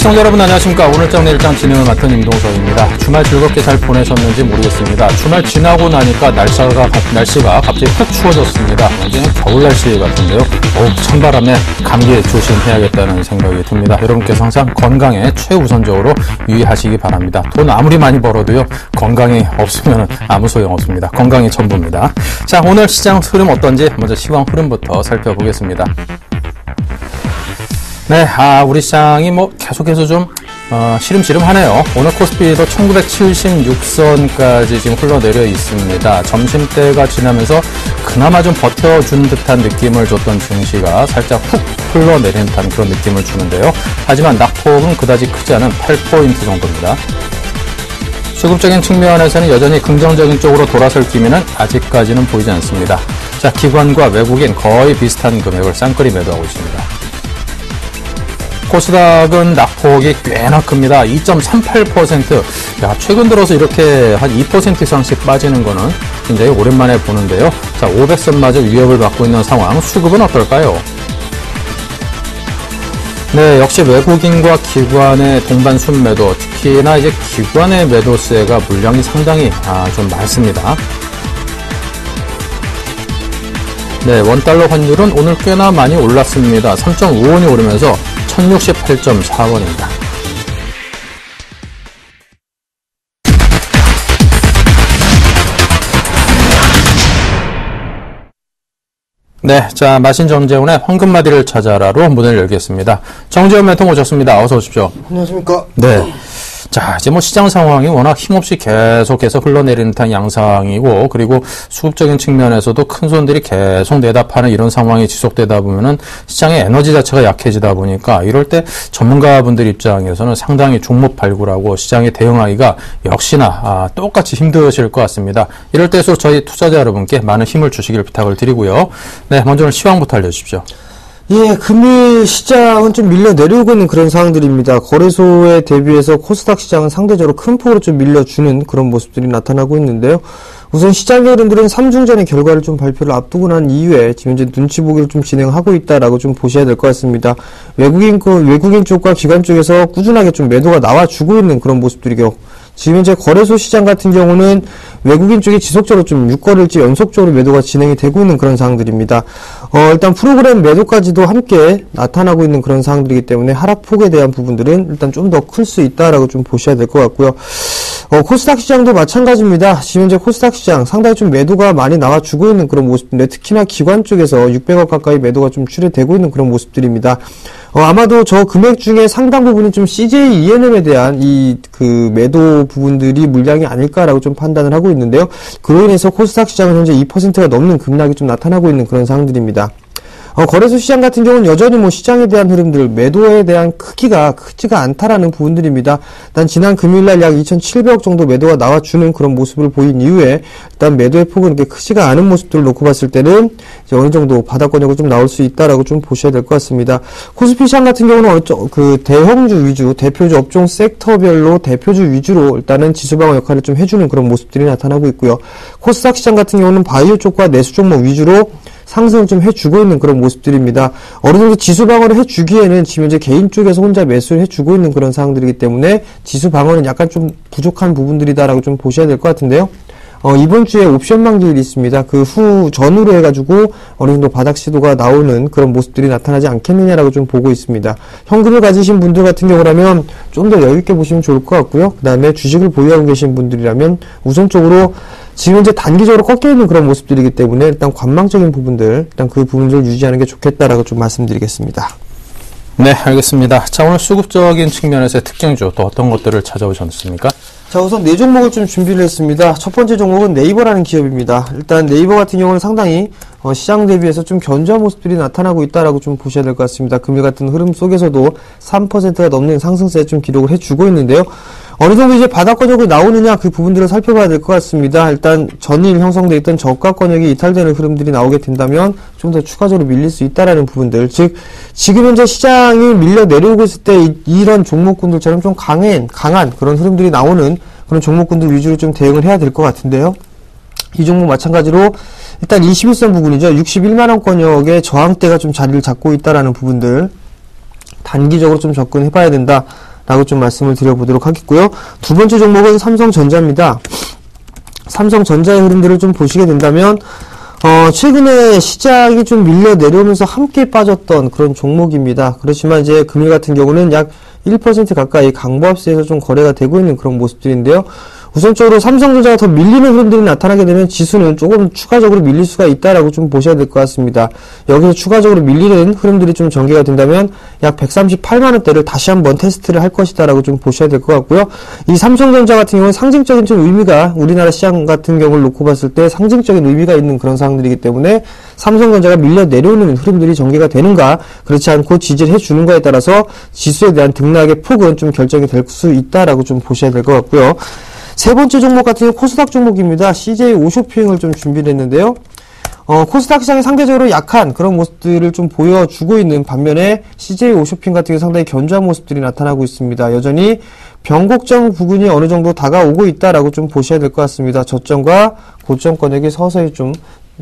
시청자 여러분 안녕하십니까. 오늘장 내일장 진행을 맡은 임동석입니다. 주말 즐겁게 잘 보내셨는지 모르겠습니다. 주말 지나고 나니까 날씨가 갑자기 푹 추워졌습니다. 완전히 겨울 날씨 같은데요. 찬바람에 감기에 조심해야겠다는 생각이 듭니다. 여러분께서 항상 건강에 최우선적으로 유의하시기 바랍니다. 돈 아무리 많이 벌어도요, 건강이 없으면 아무 소용 없습니다. 건강이 전부입니다. 자, 오늘 시장 흐름 어떤지 먼저 시황 흐름부터 살펴보겠습니다. 네, 우리 시장이 계속해서 좀, 시름시름하네요. 오늘 코스피도 1976선까지 지금 흘러내려 있습니다. 점심때가 지나면서 그나마 좀 버텨준 듯한 느낌을 줬던 증시가 살짝 훅 흘러내린 듯한 그런 느낌을 주는데요. 하지만 낙폭은 그다지 크지 않은 8포인트 정도입니다. 수급적인 측면에서는 여전히 긍정적인 쪽으로 돌아설 기미는 아직까지는 보이지 않습니다. 자, 기관과 외국인 거의 비슷한 금액을 쌍끌이 매도하고 있습니다. 코스닥은 낙폭이 꽤나 큽니다. 2.38%. 야, 최근 들어서 이렇게 한 2% 이상씩 빠지는 거는 굉장히 오랜만에 보는데요. 자, 500선마저 위협을 받고 있는 상황. 수급은 어떨까요? 네, 역시 외국인과 기관의 동반 순매도, 특히나 이제 기관의 매도세가 물량이 상당히 좀 많습니다. 네, 원달러 환율은 오늘 꽤나 많이 올랐습니다. 3.55원이 오르면서 1068.4원입니다. 네, 자, 마신 정재훈의 황금마디를 찾아라로 문을 열겠습니다. 정재훈 매통 오셨습니다. 어서 오십시오. 안녕하십니까. 네. 자, 이제 시장 상황이 워낙 힘없이 계속해서 흘러내리는 듯한 양상이고, 그리고 수급적인 측면에서도 큰 손들이 계속 내다파는 이런 상황이 지속되다 보면은 시장의 에너지 자체가 약해지다 보니까 이럴 때 전문가분들 입장에서는 상당히 종목 발굴하고 시장에 대응하기가 역시나 똑같이 힘드실 것 같습니다. 이럴 때일수록 저희 투자자 여러분께 많은 힘을 주시길 부탁을 드리고요. 네, 먼저 오늘 시황부터 알려주십시오. 예, 금일 시장은 좀 밀려 내려오고 있는 그런 상황들입니다. 거래소에 대비해서 코스닥 시장은 상대적으로 큰 폭으로 좀 밀려주는 그런 모습들이 나타나고 있는데요. 우선 시장 흐름들은 3중전의 결과를 좀 발표를 앞두고 난 이후에 지금 이제 눈치 보기를 좀 진행하고 있다라고 좀 보셔야 될 것 같습니다. 외국인 쪽과 기관 쪽에서 꾸준하게 좀 매도가 나와주고 있는 그런 모습들이고, 지금 이제 거래소 시장 같은 경우는 외국인 쪽이 지속적으로 좀 6거래일째 연속적으로 매도가 진행이 되고 있는 그런 상황들입니다. 일단 프로그램 매도까지도 함께 나타나고 있는 그런 상황들이기 때문에 하락폭에 대한 부분들은 일단 좀 더 클 수 있다라고 좀 보셔야 될 것 같고요. 코스닥 시장도 마찬가지입니다. 지금 현재 코스닥 시장 상당히 좀 매도가 많이 나와주고 있는 그런 모습인데, 특히나 기관 쪽에서 600억 가까이 매도가 좀 출회되고 있는 그런 모습들입니다. 아마도 저 금액 중에 상당 부분은 좀 CJ ENM에 대한 그 매도 부분들이 물량이 아닐까라고 좀 판단을 하고 있는데요. 그로 인해서 코스닥 시장은 현재 2%가 넘는 급락이 좀 나타나고 있는 그런 상황들입니다. 거래소 시장 같은 경우는 여전히 시장에 대한 흐름들, 매도에 대한 크기가 크지가 않다라는 부분들입니다. 일단 지난 금요일날 약 2,700억 정도 매도가 나와주는 그런 모습을 보인 이후에 일단 매도의 폭은 그렇게 크지가 않은 모습들을 놓고 봤을 때는 이제 어느 정도 바닥권역으로 좀 나올 수 있다라고 좀 보셔야 될 것 같습니다. 코스피 시장 같은 경우는 그 대형주 위주, 대표주 업종 섹터별로 대표주 위주로 일단은 지수방어 역할을 좀 해주는 그런 모습들이 나타나고 있고요. 코스닥 시장 같은 경우는 바이오 쪽과 내수 종목 위주로 상승을 좀 해주고 있는 그런 모습들입니다. 어느 정도 지수 방어를 해주기에는 지금 이제 개인 쪽에서 혼자 매수를 해주고 있는 그런 상황들이기 때문에 지수 방어는 약간 좀 부족한 부분들이다라고 좀 보셔야 될 것 같은데요. 이번 주에 옵션 만기일이 있습니다. 그 전후로 해가지고 어느 정도 바닥 시도가 나오는 그런 모습들이 나타나지 않겠느냐라고 좀 보고 있습니다. 현금을 가지신 분들 같은 경우라면 좀 더 여유있게 보시면 좋을 것 같고요. 그 다음에 주식을 보유하고 계신 분들이라면 우선적으로 지금 이제 단기적으로 꺾여있는 그런 모습들이기 때문에 일단 관망적인 부분들, 일단 그 부분들을 유지하는 게 좋겠다라고 좀 말씀드리겠습니다. 네, 알겠습니다. 자, 오늘 수급적인 측면에서의 특징주 또 어떤 것들을 찾아오셨습니까? 자, 우선 네 종목을 좀 준비를 했습니다. 첫 번째 종목은 네이버라는 기업입니다. 일단 네이버 같은 경우는 상당히 시장 대비해서 좀 견조한 모습들이 나타나고 있다라고 좀 보셔야 될 것 같습니다. 금일 같은 흐름 속에서도 3%가 넘는 상승세 좀 기록을 해주고 있는데요. 어느 정도 이제 바닥권역이 나오느냐 그 부분들을 살펴봐야 될 것 같습니다. 일단 전일 형성되어 있던 저가권역이 이탈되는 흐름들이 나오게 된다면 좀 더 추가적으로 밀릴 수 있다라는 부분들, 즉 지금 현재 시장이 밀려 내려오고 있을 때 이런 종목군들처럼 좀 강한 그런 흐름들이 나오는 그런 종목군들 위주로 좀 대응을 해야 될 것 같은데요. 이 종목 마찬가지로 일단 21선 부분이죠. 61만원권역의 저항대가 좀 자리를 잡고 있다라는 부분들 단기적으로 좀 접근해봐야 된다. 라고 좀 말씀을 드려보도록 하겠고요. 두 번째 종목은 삼성전자입니다. 삼성전자의 흐름들을 좀 보시게 된다면 최근에 시장이 좀 밀려 내려오면서 함께 빠졌던 그런 종목입니다. 그렇지만 이제 금일 같은 경우는 약 1% 가까이 강보합세에서 좀 거래가 되고 있는 그런 모습들인데요. 우선적으로 삼성전자가 더 밀리는 흐름들이 나타나게 되면 지수는 조금 추가적으로 밀릴 수가 있다라고 좀 보셔야 될 것 같습니다. 여기서 추가적으로 밀리는 흐름들이 좀 전개가 된다면 약 138만원대를 다시 한번 테스트를 할 것이다라고 좀 보셔야 될 것 같고요. 이 삼성전자 같은 경우는 상징적인 좀 의미가 우리나라 시장 같은 경우를 놓고 봤을 때 상징적인 의미가 있는 그런 상황들이기 때문에 삼성전자가 밀려 내려오는 흐름들이 전개가 되는가 그렇지 않고 지지를 해주는가에 따라서 지수에 대한 등락의 폭은 좀 결정이 될 수 있다라고 좀 보셔야 될 것 같고요. 세 번째 종목 같은 경우 코스닥 종목입니다. CJ 오쇼핑을 좀 준비를 했는데요. 코스닥 시장이 상대적으로 약한 그런 모습들을 좀 보여주고 있는 반면에 CJ 오쇼핑 같은 경우 상당히 견조한 모습들이 나타나고 있습니다. 여전히 변곡점 부근이 어느 정도 다가오고 있다라고 좀 보셔야 될 것 같습니다. 저점과 고점권역이 서서히 좀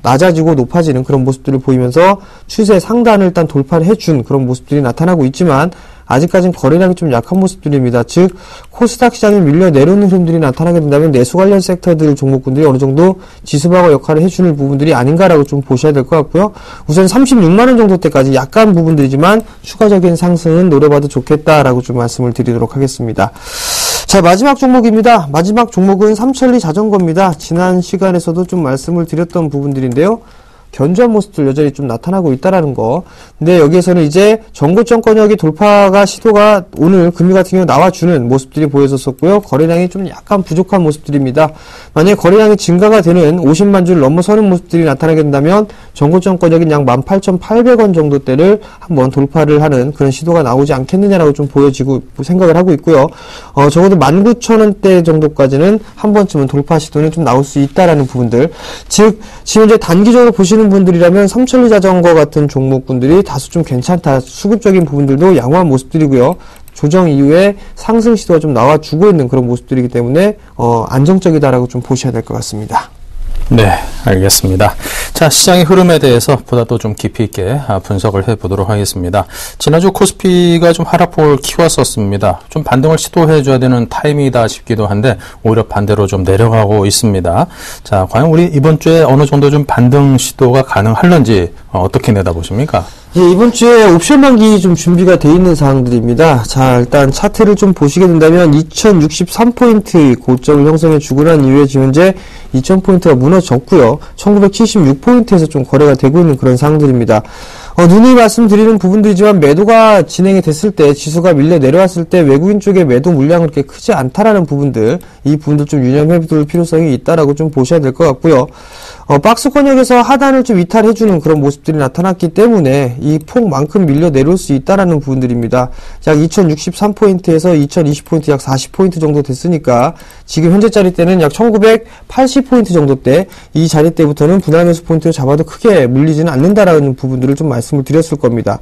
낮아지고 높아지는 그런 모습들을 보이면서 추세 상단을 일단 돌파를 해준 그런 모습들이 나타나고 있지만 아직까지는 거래량이 좀 약한 모습들입니다. 즉 코스닥 시장이 밀려 내려오는 흐름들이 나타나게 된다면 내수 관련 섹터들 종목군들이 어느 정도 지수방어 역할을 해주는 부분들이 아닌가라고 좀 보셔야 될 것 같고요. 우선 36만원 정도대까지 약간 부분들이지만 추가적인 상승은 노려봐도 좋겠다라고 좀 말씀을 드리도록 하겠습니다. 자, 마지막 종목입니다. 마지막 종목은 삼천리 자전거입니다. 지난 시간에서도 좀 말씀을 드렸던 부분들인데요. 견조한 모습들 여전히 좀 나타나고 있다라는 거. 근데 여기에서는 이제 정고점권역이 돌파가 시도가 오늘 금일 같은 경우 나와주는 모습들이 보여졌었고요. 거래량이 좀 약간 부족한 모습들입니다. 만약에 거래량이 증가가 되는 50만 주를 넘어서는 모습들이 나타나게 된다면 정고점권역인 약 18,800원 정도대를 한번 돌파를 하는 그런 시도가 나오지 않겠느냐라고 좀 보여지고 생각을 하고 있고요. 적어도 19,000원대 정도까지는 한 번쯤은 돌파 시도는 좀 나올 수 있다라는 부분들. 즉 지금 이제 단기적으로 보시는 분들이라면 삼천리 자전거 같은 종목군들이 다소 좀 괜찮다. 수급적인 부분들도 양호한 모습들이고요. 조정 이후에 상승 시도가 좀 나와주고 있는 그런 모습들이기 때문에 안정적이다라고 좀 보셔야 될 것 같습니다. 네, 알겠습니다. 자, 시장의 흐름에 대해서 보다 또 좀 깊이 있게 분석을 해보도록 하겠습니다. 지난주 코스피가 좀 하락폭을 키웠었습니다. 좀 반등을 시도해줘야 되는 타이밍이다 싶기도 한데 오히려 반대로 좀 내려가고 있습니다. 자, 과연 우리 이번 주에 어느 정도 좀 반등 시도가 가능할런지 어떻게 내다보십니까? 예, 이번 주에 옵션 만기 좀 준비가 돼 있는 사항들입니다. 자, 일단 차트를 좀 보시게 된다면 2063포인트 고점을 형성해 주고 난 이후에 지금 현재 2000포인트가 무너졌고요. 1976포인트에서 좀 거래가 되고 있는 그런 사항들입니다. 누누이 말씀드리는 부분들이지만 매도가 진행이 됐을 때 지수가 밀려 내려왔을 때 외국인 쪽의 매도 물량은 그렇게 크지 않다라는 부분들 이 부분도 좀 유념해 둘 필요성이 있다라고 좀 보셔야 될 것 같고요. 박스권역에서 하단을 좀 이탈해주는 그런 모습들이 나타났기 때문에 이 폭만큼 밀려 내려올 수 있다라는 부분들입니다. 약 2063포인트에서 2020포인트 약 40포인트 정도 됐으니까 지금 현재 자리대는 약 1980포인트 정도대 이 자리대부터는 분할 매수 포인트를 잡아도 크게 물리지는 않는다라는 부분들을 좀 말씀을 드렸을 겁니다.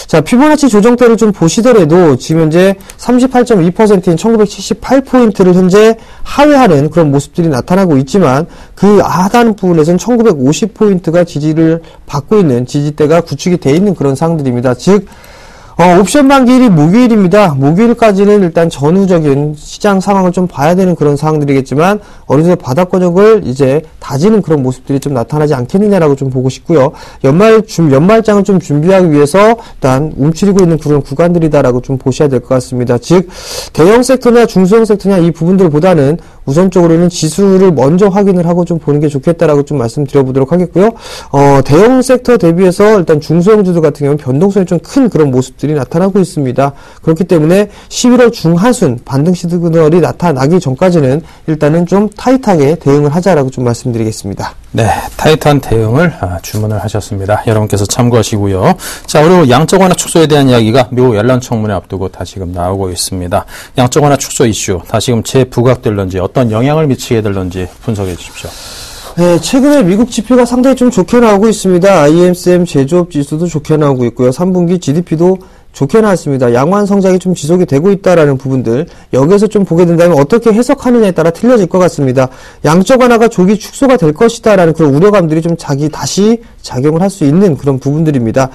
자, 피보나치 조정대를 좀 보시더라도 지금 현재 38.2%인 1978포인트를 현재 하회하는 그런 모습들이 나타나고 있지만 그 하단 부분에서는 1950포인트가 지지를 받고 있는 지지대가 구축이 돼 있는 그런 상황들입니다. 즉 옵션 만기일이 목요일입니다. 목요일까지는 일단 전후적인 시장 상황을 좀 봐야 되는 그런 상황들이겠지만 어느 정도 바닥권역을 이제 다지는 그런 모습들이 좀 나타나지 않겠느냐라고 좀 보고 싶고요. 연말장을 좀 준비하기 위해서 일단 움츠리고 있는 그런 구간들이다라고 좀 보셔야 될 것 같습니다. 즉 대형 섹터냐 중소형 섹터냐 이 부분들보다는 우선적으로는 지수를 먼저 확인을 하고 좀 보는 게 좋겠다라고 좀 말씀드려보도록 하겠고요. 대형 섹터 대비해서 일단 중소형주들 같은 경우는 변동성이 좀 큰 그런 모습들이 나타나고 있습니다. 그렇기 때문에 11월 중하순 반등 시그널이 나타나기 전까지는 일단은 좀 타이트하게 대응을 하자라고 좀 말씀드리겠습니다. 네, 타이트한 대응을 주문을 하셨습니다. 여러분께서 참고하시고요. 자, 그리고 양적 완화 축소에 대한 이야기가 묘 연란 청문회 앞두고 다시금 나오고 있습니다. 양적 완화 축소 이슈 다시금 재부각될런지 어떤 영향을 미치게 될런지 분석해 주십시오. 네, 최근에 미국 지표가 상당히 좀 좋게 나오고 있습니다. ISM 제조업 지수도 좋게 나오고 있고요. 3분기 GDP도 좋게 나왔습니다. 양호한 성장이 좀 지속이 되고 있다라는 부분들, 여기에서 좀 보게 된다면 어떻게 해석하느냐에 따라 틀려질 것 같습니다. 양적 완화가 조기 축소가 될 것이다라는 그런 우려감들이 좀 다시 작용을 할 수 있는 그런 부분들입니다.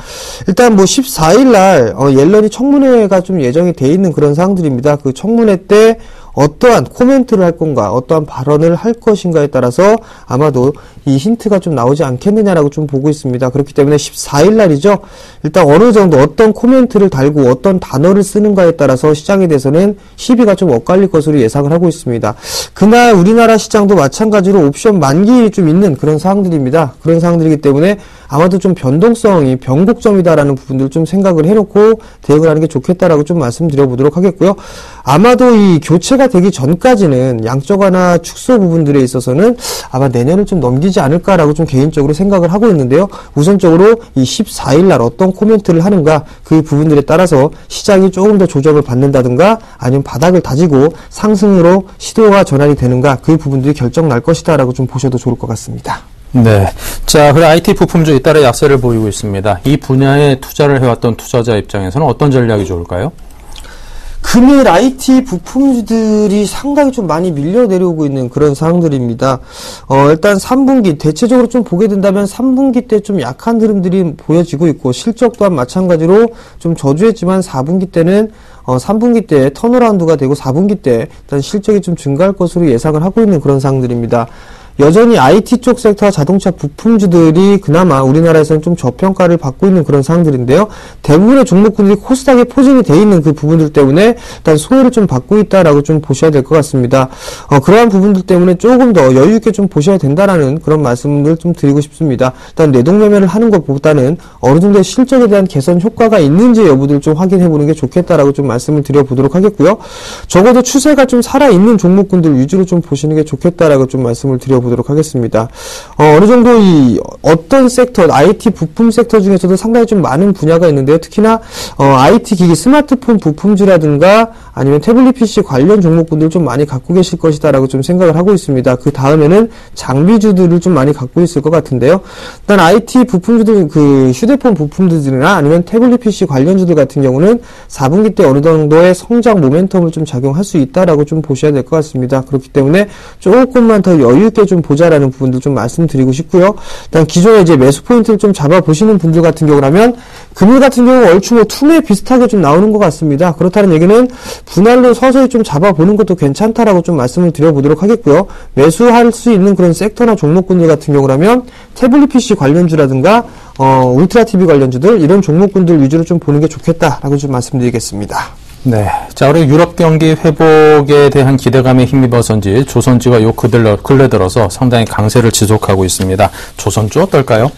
일단 뭐 14일 날 옐런이 청문회가 좀 예정이 돼 있는 그런 사항들입니다. 그 청문회 때 어떠한 코멘트를 할 건가, 어떠한 발언을 할 것인가에 따라서 아마도 이 힌트가 좀 나오지 않겠느냐라고 좀 보고 있습니다. 그렇기 때문에 14일 날이죠. 일단 어느 정도 어떤 코멘트를 달고 어떤 단어를 쓰는가에 따라서 시장에 대해서는 시비가 좀 엇갈릴 것으로 예상을 하고 있습니다. 그날 우리나라 시장도 마찬가지로 옵션 만기 좀 있는 그런 사항들입니다. 그런 사항들이기 때문에 아마도 좀 변동성이 변곡점이다라는 부분들을 좀 생각을 해놓고 대응을 하는 게 좋겠다라고 좀 말씀드려보도록 하겠고요. 아마도 이 교체가 되기 전까지는 양적 완화 축소 부분들에 있어서는 아마 내년을 좀 넘기지 않을까라고 좀 개인적으로 생각을 하고 있는데요. 우선적으로 이 14일 날 어떤 코멘트를 하는가, 그 부분들에 따라서 시장이 조금 더 조정을 받는다든가 아니면 바닥을 다지고 상승으로 시도가 전환이 되는가, 그 부분들이 결정 날 것이다라고 좀 보셔도 좋을 것 같습니다. 네. 자, 그리고 IT 부품주 잇따라 약세를 보이고 있습니다. 이 분야에 투자를 해왔던 투자자 입장에서는 어떤 전략이 좋을까요? 금일 IT 부품주들이 상당히 좀 많이 밀려 내려오고 있는 그런 상황들입니다. 일단 3분기, 대체적으로 좀 보게 된다면 3분기 때 좀 약한 흐름들이 보여지고 있고, 실적 또한 마찬가지로 좀 저조했지만 4분기 때는 3분기 때 턴어라운드가 되고 4분기 때 일단 실적이 좀 증가할 것으로 예상을 하고 있는 그런 상황들입니다. 여전히 IT 쪽 섹터와 자동차 부품주들이 그나마 우리나라에서는 좀 저평가를 받고 있는 그런 상황들인데요. 대부분의 종목군들이 코스닥에 포진이 돼 있는 그 부분들 때문에 일단 소외를 좀 받고 있다라고 좀 보셔야 될 것 같습니다. 그러한 부분들 때문에 조금 더 여유 있게 좀 보셔야 된다라는 그런 말씀을 좀 드리고 싶습니다. 일단 내동 매매를 하는 것보다는 어느 정도의 실적에 대한 개선 효과가 있는지 여부들 좀 확인해 보는 게 좋겠다라고 좀 말씀을 드려보도록 하겠고요. 적어도 추세가 좀 살아있는 종목군들 위주로 좀 보시는 게 좋겠다라고 좀 말씀을 드려보도록 하겠습니다. 어느 정도 어떤 섹터, IT 부품 섹터 중에서도 상당히 좀 많은 분야가 있는데요. 특히나 IT 기기, 스마트폰 부품주라든가 아니면 태블릿 PC 관련 종목군들 좀 많이 갖고 계실 것이다라고 좀 생각을 하고 있습니다. 그 다음에는 장비주들을 좀 많이 갖고 있을 것 같은데요. 일단 IT 부품주들, 그 휴대폰 부품주들이나 아니면 태블릿 PC 관련주들 같은 경우는 4분기 때 어느 정도의 성장 모멘텀을 좀 작용할 수 있다라고 좀 보셔야 될 것 같습니다. 그렇기 때문에 조금만 더 여유 있게 좀 보자라는 부분도 좀 말씀드리고 싶고요. 일단 기존에 이제 매수 포인트를 좀 잡아보시는 분들 같은 경우라면 금일 같은 경우 얼추 뭐 투매 비슷하게 좀 나오는 것 같습니다. 그렇다는 얘기는 분할로 서서히 좀 잡아보는 것도 괜찮다라고 좀 말씀을 드려보도록 하겠고요. 매수할 수 있는 그런 섹터나 종목군들 같은 경우라면 태블릿 PC 관련주라든가 울트라 TV 관련주들, 이런 종목군들 위주로 좀 보는 게 좋겠다라고 좀 말씀드리겠습니다. 네. 자, 그리고 유럽 경기 회복에 대한 기대감에 힘입어서인지 조선주가 요 근래 들어서 상당히 강세를 지속하고 있습니다. 조선주 어떨까요?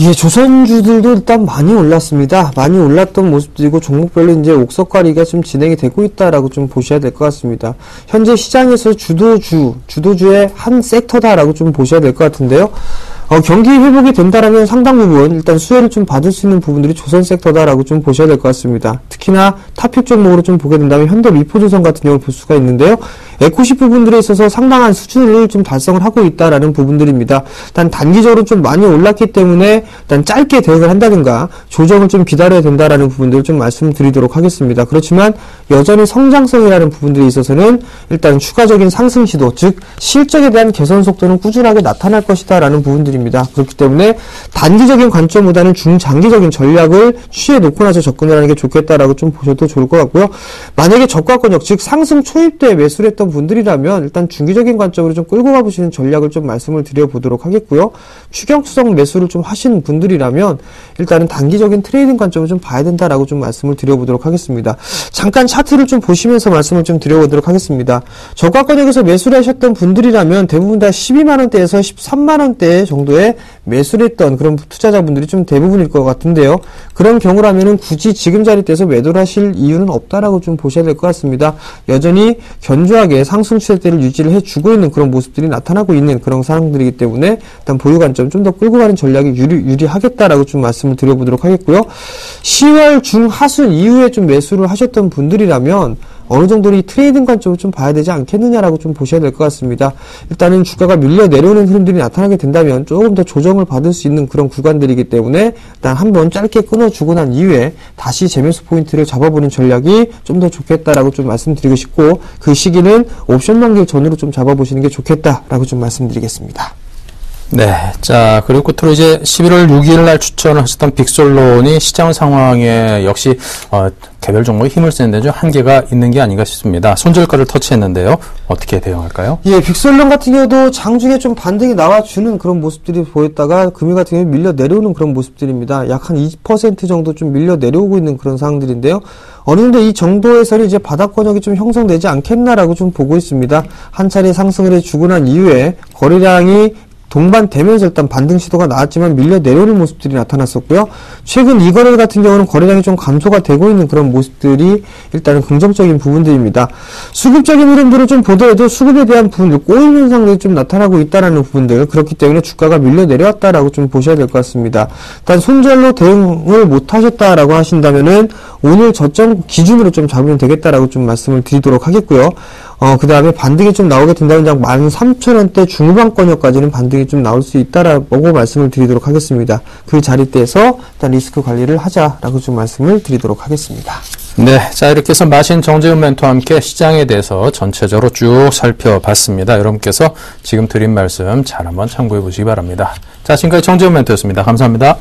예, 조선주들도 일단 많이 올랐습니다. 많이 올랐던 모습들이고 종목별로 이제 옥석가리가 좀 진행이 되고 있다라고 좀 보셔야 될 것 같습니다. 현재 시장에서 주도주의 한 섹터다라고 좀 보셔야 될 것 같은데요. 경기 회복이 된다라면 상당 부분 일단 수혜를 좀 받을 수 있는 부분들이 조선 섹터다라고 좀 보셔야 될 것 같습니다. 특히나 탑픽 종목으로 좀 보게 된다면 현대미포조선 같은 경우를 볼 수가 있는데요. 에코시 부분들에 있어서 상당한 수준을 좀 달성을 하고 있다라는 부분들입니다. 일단 단기적으로 좀 많이 올랐기 때문에 일단 짧게 대응을 한다든가 조정을 좀 기다려야 된다라는 부분들을 좀 말씀드리도록 하겠습니다. 그렇지만 여전히 성장성이라는 부분들에 있어서는 일단 추가적인 상승 시도, 즉 실적에 대한 개선 속도는 꾸준하게 나타날 것이다라는 부분들입니다. 그렇기 때문에 단기적인 관점보다는 중장기적인 전략을 취해놓고 나서 접근을 하는 게 좋겠다라고 좀 보셔도 좋을 것 같고요. 만약에 저가권역, 즉 상승 초입 때 매수를 했던 분들이라면 일단 중기적인 관점으로 좀 끌고 가보시는 전략을 좀 말씀을 드려보도록 하겠고요. 추경추석 매수를 좀 하시는 분들이라면 일단은 단기적인 트레이딩 관점을 좀 봐야 된다라고 좀 말씀을 드려보도록 하겠습니다. 잠깐 차트를 좀 보시면서 말씀을 좀 드려보도록 하겠습니다. 저가권역에서 매수를 하셨던 분들이라면 대부분 다 12만원대에서 13만원대 정도에 매수를 했던 그런 투자자분들이 좀 대부분일 것 같은데요. 그런 경우라면은 굳이 지금 자리대에서 매도를 하실 이유는 없다라고 좀 보셔야 될 것 같습니다. 여전히 견조하게 상승 추세대를 유지를 해주고 있는 그런 모습들이 나타나고 있는 그런 상황들이기 때문에 일단 보유 관점 좀 더 끌고 가는 전략이 유리하겠다라고 좀 말씀을 드려보도록 하겠고요. 10월 중하순 이후에 좀 매수를 하셨던 분들이라면 어느 정도는 이 트레이딩 관점으로 좀 봐야 되지 않겠느냐라고 좀 보셔야 될 것 같습니다. 일단은 주가가 밀려 내려오는 흐름들이 나타나게 된다면 조금 더 조정을 받을 수 있는 그런 구간들이기 때문에 일단 한번 짧게 끊어주고 난 이후에 다시 재매수 포인트를 잡아보는 전략이 좀 더 좋겠다라고 좀 말씀드리고 싶고, 그 시기는 옵션 만기 전으로 좀 잡아보시는 게 좋겠다라고 좀 말씀드리겠습니다. 네. 자, 그리고 끝으로 이제 11월 6일 날 추천을 하셨던 빅솔론이 시장 상황에 역시, 개별 종목에 힘을 쓰는 데 좀 한계가 있는 게 아닌가 싶습니다. 손절가를 터치했는데요. 어떻게 대응할까요? 예, 빅솔론 같은 경우도 장중에 좀 반등이 나와주는 그런 모습들이 보였다가 금일 같은 경우에 밀려 내려오는 그런 모습들입니다. 약 한 20% 정도 좀 밀려 내려오고 있는 그런 상황들인데요. 어느 정도 이 정도에서는 이제 바닥 권역이 좀 형성되지 않겠나라고 좀 보고 있습니다. 한 차례 상승을 해주고 난 이후에 거래량이 동반되면서 일단 반등 시도가 나왔지만 밀려 내려오는 모습들이 나타났었고요. 최근 이 거래 같은 경우는 거래량이 좀 감소가 되고 있는 그런 모습들이 일단은 긍정적인 부분들입니다. 수급적인 흐름들을 좀 보더라도 수급에 대한 부분들, 꼬임 현상들이 좀 나타나고 있다라는 부분들, 그렇기 때문에 주가가 밀려 내려왔다라고 좀 보셔야 될 것 같습니다. 일단 손절로 대응을 못 하셨다라고 하신다면은 오늘 저점 기준으로 좀 잡으면 되겠다라고 좀 말씀을 드리도록 하겠고요. 그 다음에 반등이 좀 나오게 된다면 약 13,000원대 중후반권역까지는 반등이 좀 나올 수 있다라고 말씀을 드리도록 하겠습니다. 그 자리대에서 일단 리스크 관리를 하자라고 좀 말씀을 드리도록 하겠습니다. 네. 자, 이렇게 해서 마신 정재훈 멘토와 함께 시장에 대해서 전체적으로 쭉 살펴봤습니다. 여러분께서 지금 드린 말씀 잘 한번 참고해 보시기 바랍니다. 자, 지금까지 정재훈 멘토였습니다. 감사합니다.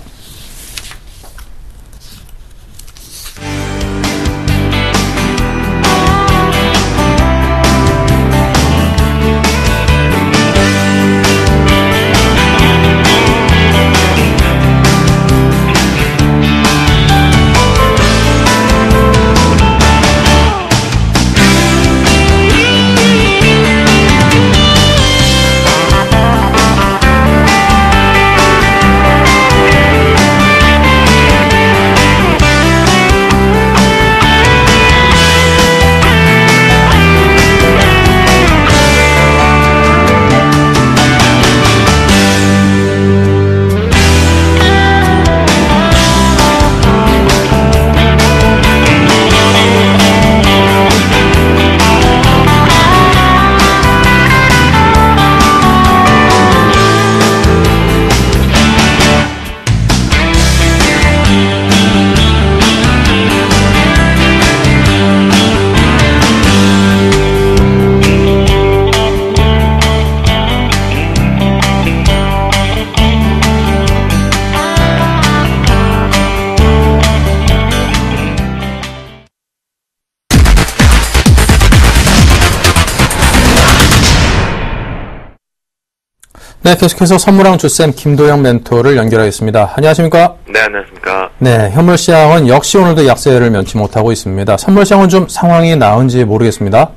네, 계속해서 선물왕 주쌤 김도영 멘토를 연결하겠습니다. 안녕하십니까? 네, 안녕하십니까? 네, 현물시장은 역시 오늘도 약세를 면치 못하고 있습니다. 선물시장은 좀 상황이 나은지 모르겠습니다.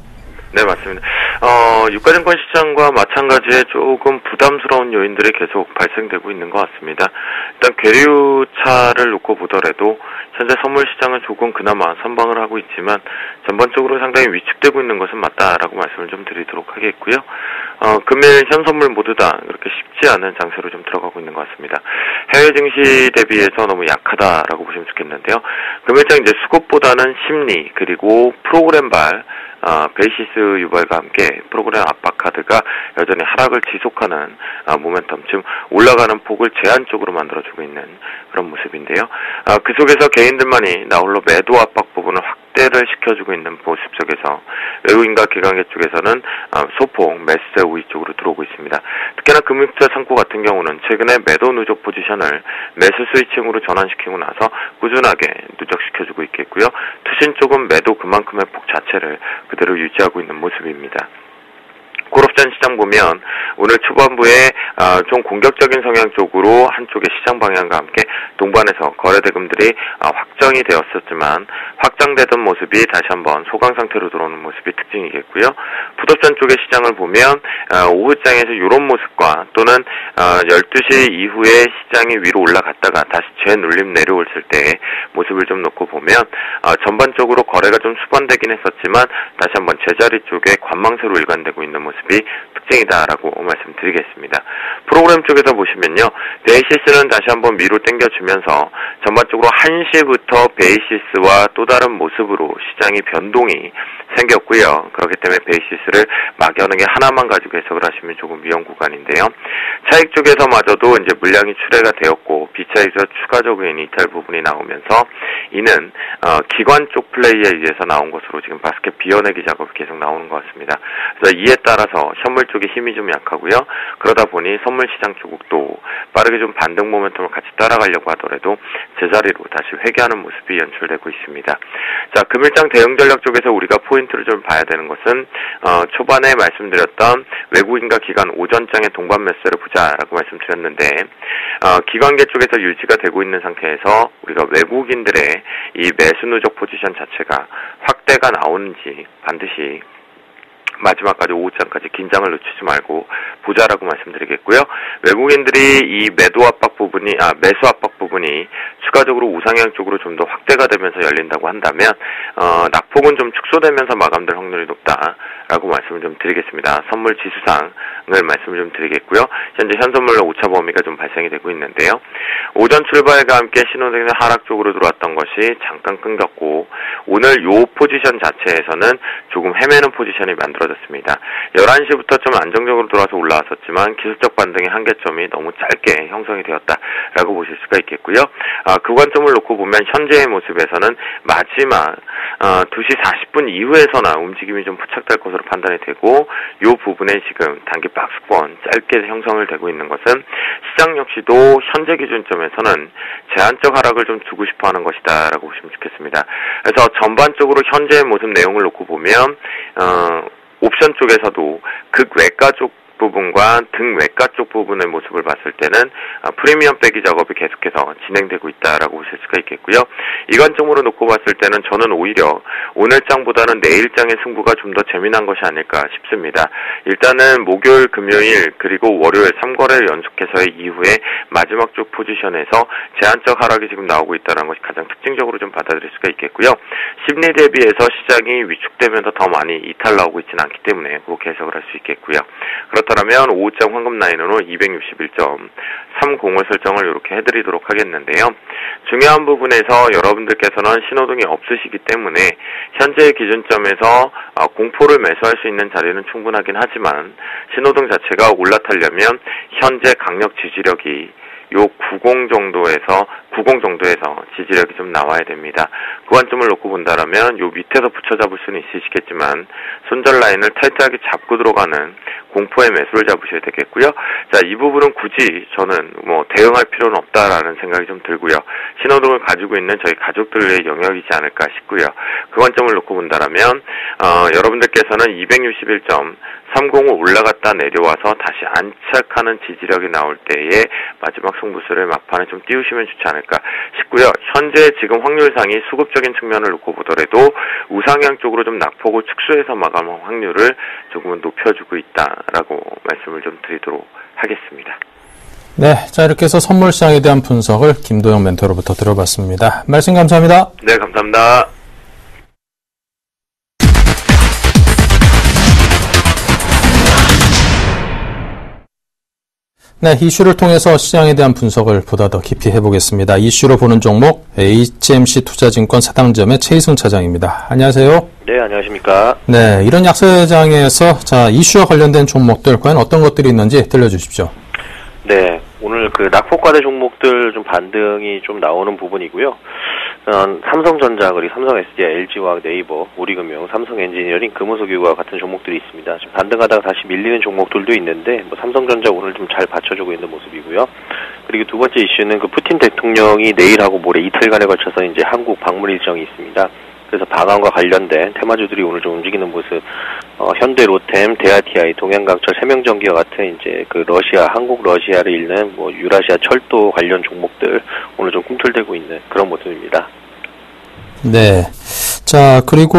네, 맞습니다. 유가증권 시장과 마찬가지의 조금 부담스러운 요인들이 계속 발생되고 있는 것 같습니다. 일단 계류차를 놓고 보더라도 현재 선물 시장은 조금 그나마 선방을 하고 있지만 전반적으로 상당히 위축되고 있는 것은 맞다라고 말씀을 좀 드리도록 하겠고요. 금일 현 선물 모두 다 그렇게 쉽지 않은 장세로 좀 들어가고 있는 것 같습니다. 해외 증시 대비해서 너무 약하다라고 보시면 좋겠는데요. 금일장 이제 수급보다는 심리 그리고 프로그램발 베이시스 유발과 함께 프로그램 압박 카드가 여전히 하락을 지속하는 모멘텀, 즉 올라가는 폭을 제한적으로 만들어주고 있는 그런 모습인데요. 그 속에서 개인들만이 나홀로 매도 압박 부분을 확대를 시켜주고 있는 모습 속에서 외국인과 기관계 쪽에서는 소폭 매수세 우위 쪽으로 들어오고 있습니다. 특히나 금융투자 상코 같은 경우는 최근에 매도 누적 포지션을 매수 스위칭으로 전환시키고 나서 꾸준하게 누적시켜주고 있겠고요. 투신 쪽은 매도 그만큼의 폭 자체를 그대로 유지하고 있는 모습입니다. 고롭션 시장 보면 오늘 초반부에 좀 공격적인 성향 쪽으로 한쪽의 시장 방향과 함께 동반해서 거래 대금들이 확정이 되었었지만 확장되던 모습이 다시 한번 소강 상태로 들어오는 모습이 특징이겠고요. 풋옵션 쪽의 시장을 보면 오후장에서 이런 모습과 또는 12시 이후에 시장이 위로 올라갔다가 다시 재눌림 내려올을 때의 모습을 좀 놓고 보면 전반적으로 거래가 좀 수반되긴 했었지만 다시 한번 제자리 쪽에 관망세로 일관되고 있는 모습이 특징이다라고 말씀드리겠습니다. 프로그램 쪽에서 보시면요, 베이시스는 다시 한번 위로 당겨주면서 전반적으로 1시부터 베이시스와 또 다른 모습으로 시장이 변동이 생겼고요. 그렇기 때문에 베이시스를 막연하게 하나만 가지고 해석을 하시면 조금 위험 구간인데요. 차익 쪽에서마저도 이제 물량이 출회가 되었고 비차익에서 추가적인 이탈 부분이 나오면서 이는 기관 쪽 플레이에 의해서 나온 것으로 지금 바스켓 비워내기 작업이 계속 나오는 것 같습니다. 그래서 이에 따라서 현물 쪽의 힘이 좀 약하고요. 그러다 보니 선물 시장 쪽도 빠르게 좀 반등 모멘텀을 같이 따라가려고 하더라도 제자리로 다시 회귀하는 모습이 연출되고 있습니다. 자, 금일장 대응 전략 쪽에서 우리가 포인트를 좀 봐야 되는 것은 초반에 말씀드렸던 외국인과 기관 오전장의 동반 매수를 보자라고 말씀드렸는데 기관계 쪽에서 유지가 되고 있는 상태에서 우리가 외국인들의 이 매수 누적 포지션 자체가 확대가 나오는지 반드시 마지막까지 오후장까지 긴장을 늦추지 말고 보자라고 말씀드리겠고요. 외국인들이 이 매수 압박 부분이 추가적으로 우상향 쪽으로 좀 더 확대가 되면서 열린다고 한다면 낙폭은 좀 축소되면서 마감될 확률이 높다라고 말씀을 좀 드리겠습니다. 선물 지수상을 말씀을 좀 드리겠고요. 현재 현선물로 오차 범위가 좀 발생이 되고 있는데요. 오전 출발과 함께 신호등의 하락 쪽으로 들어왔던 것이 잠깐 끊겼고 오늘 요 포지션 자체에서는 조금 헤매는 포지션이 만들어졌습니다. 11시부터 좀 안정적으로 들어와서 올라왔었지만 기술적 반등의 한계점이 너무 짧게 형성이 되었다라고 보실 수가 있겠고요. 그 관점을 놓고 보면 현재의 모습에서는 마지막 2시 40분 이후에서나 움직임이 좀 포착될 것으로 판단이 되고 이 부분에 지금 단기 박스권 짧게 형성을 되고 있는 것은 시장 역시도 현재 기준점에서는 제한적 하락을 좀 주고 싶어하는 것이다라고 보시면 좋겠습니다. 그래서 전반적으로 현재의 모습 내용을 놓고 보면 옵션 쪽에서도 극외가 쪽 부분과 등 외가 쪽 부분의 모습을 봤을 때는 프리미엄 빼기 작업이 계속해서 진행되고 있다라고 보실 수가 있겠고요. 이 관점으로 놓고 봤을 때는 저는 오히려 오늘장보다는 내일장의 승부가 좀 더 재미난 것이 아닐까 싶습니다. 일단은 목요일, 금요일 그리고 월요일 3거래를 연속해서의 이후에 마지막 쪽 포지션에서 제한적 하락이 지금 나오고 있다는 것이 가장 특징적으로 좀 받아들일 수가 있겠고요. 심리 대비해서 시장이 위축되면서 더 많이 이탈 나오고 있지는 않기 때문에 그렇게 해석을 할 수 있겠고요. 그렇다면 오후장 황금 라인으로 261.30을 설정을 이렇게 해드리도록 하겠는데요. 중요한 부분에서 여러분들께서는 신호등이 없으시기 때문에 현재의 기준점에서 공포를 매수할 수 있는 자리는 충분하긴 하지만 신호등 자체가 올라타려면 현재 강력 지지력이 요 90 정도에서 지지력이 좀 나와야 됩니다. 그 관점을 놓고 본다라면 요 밑에서 붙여잡을 수는 있으시겠지만 손절 라인을 타이트하게 잡고 들어가는 공포의 매수를 잡으셔야 되겠고요. 자, 이 부분은 굳이 저는 대응할 필요는 없다라는 생각이 좀 들고요. 신호등을 가지고 있는 저희 가족들의 영역이지 않을까 싶고요. 그 관점을 놓고 본다라면 여러분들께서는 261.30을 올라갔다 내려와서 다시 안착하는 지지력이 나올 때에 마지막 승부수를 막판에 좀 띄우시면 좋지 않을까 싶고요. 현재 지금 확률상이 수급적인 측면을 놓고 보더라도 우상향 쪽으로 좀 낙폭을 축소해서 마감할 확률을 조금은 높여주고 있다라고 말씀을 좀 드리도록 하겠습니다. 네, 자 이렇게 해서 선물 시장에 대한 분석을 김도영 멘토로부터 들어봤습니다. 말씀 감사합니다. 네, 감사합니다. 네, 이슈를 통해서 시장에 대한 분석을 보다 더 깊이 해보겠습니다. 이슈로 보는 종목 HMC 투자증권 사당점의 최희승 차장입니다. 안녕하세요. 네, 안녕하십니까. 네, 이런 약세장에서 자 이슈와 관련된 종목들 과연 어떤 것들이 있는지 들려주십시오. 네, 오늘 그 낙폭과대 종목들 좀 반등이 좀 나오는 부분이고요. 삼성전자, 그리고 삼성SDI, LG화학, 네이버, 우리금융, 삼성엔지니어링, 금호석유와 같은 종목들이 있습니다. 지금 반등하다가 다시 밀리는 종목들도 있는데 삼성전자 오늘 좀 잘 받쳐주고 있는 모습이고요. 그리고 두 번째 이슈는 그 푸틴 대통령이 내일하고 모레 이틀간에 걸쳐서 이제 한국 방문 일정이 있습니다. 그래서 방한과 관련된 테마주들이 오늘 좀 움직이는 모습, 현대, 로템, 대아TI, 동양강철, 세명전기와 같은 이제 그 한국 러시아를 잇는 유라시아 철도 관련 종목들 오늘 좀 꿈틀대고 있는 그런 모습입니다. 네. 자, 그리고,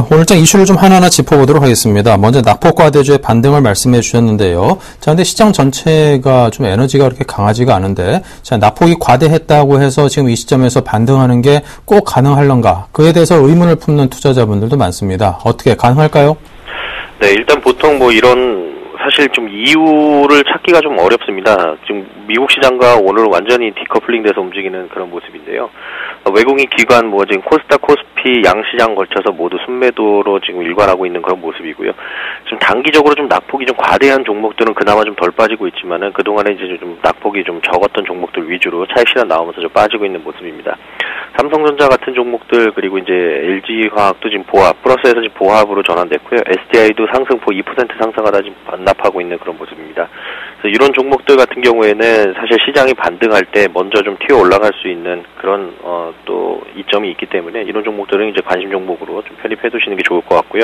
오늘장 이슈를 좀 하나하나 짚어보도록 하겠습니다. 먼저 낙폭과대주의 반등을 말씀해 주셨는데요. 자, 근데 시장 전체가 좀 에너지가 그렇게 강하지가 않은데, 자, 낙폭이 과대했다고 해서 지금 이 시점에서 반등하는 게 꼭 가능할런가? 그에 대해서 의문을 품는 투자자분들도 많습니다. 어떻게 가능할까요? 네, 일단 보통 이런 사실 좀 이유를 찾기가 좀 어렵습니다. 지금 미국 시장과 오늘 완전히 디커플링 돼서 움직이는 그런 모습인데요. 외국인 기관 지금 코스닥, 코스피 양 시장 걸쳐서 모두 순매도로 지금 일관하고 있는 그런 모습이고요. 좀 단기적으로 좀 낙폭이 좀 과대한 종목들은 그나마 좀 덜 빠지고 있지만은 그동안에 이제 좀 낙폭이 좀 적었던 종목들 위주로 차익 실현 나오면서 좀 빠지고 있는 모습입니다. 삼성전자 같은 종목들 그리고 이제 LG화학도 지금 보합, 플러스에서 지금 보합으로 전환됐고요. SDI도 상승폭 2% 상승하다 지금 반납하고 있는 그런 모습입니다. 그래서 이런 종목들 같은 경우에는 사실 시장이 반등할 때 먼저 좀 튀어 올라갈 수 있는 그런 또 이점이 있기 때문에 이런 종목들은 이제 관심 종목으로 좀 편입해 두시는 게 좋을 것 같고요.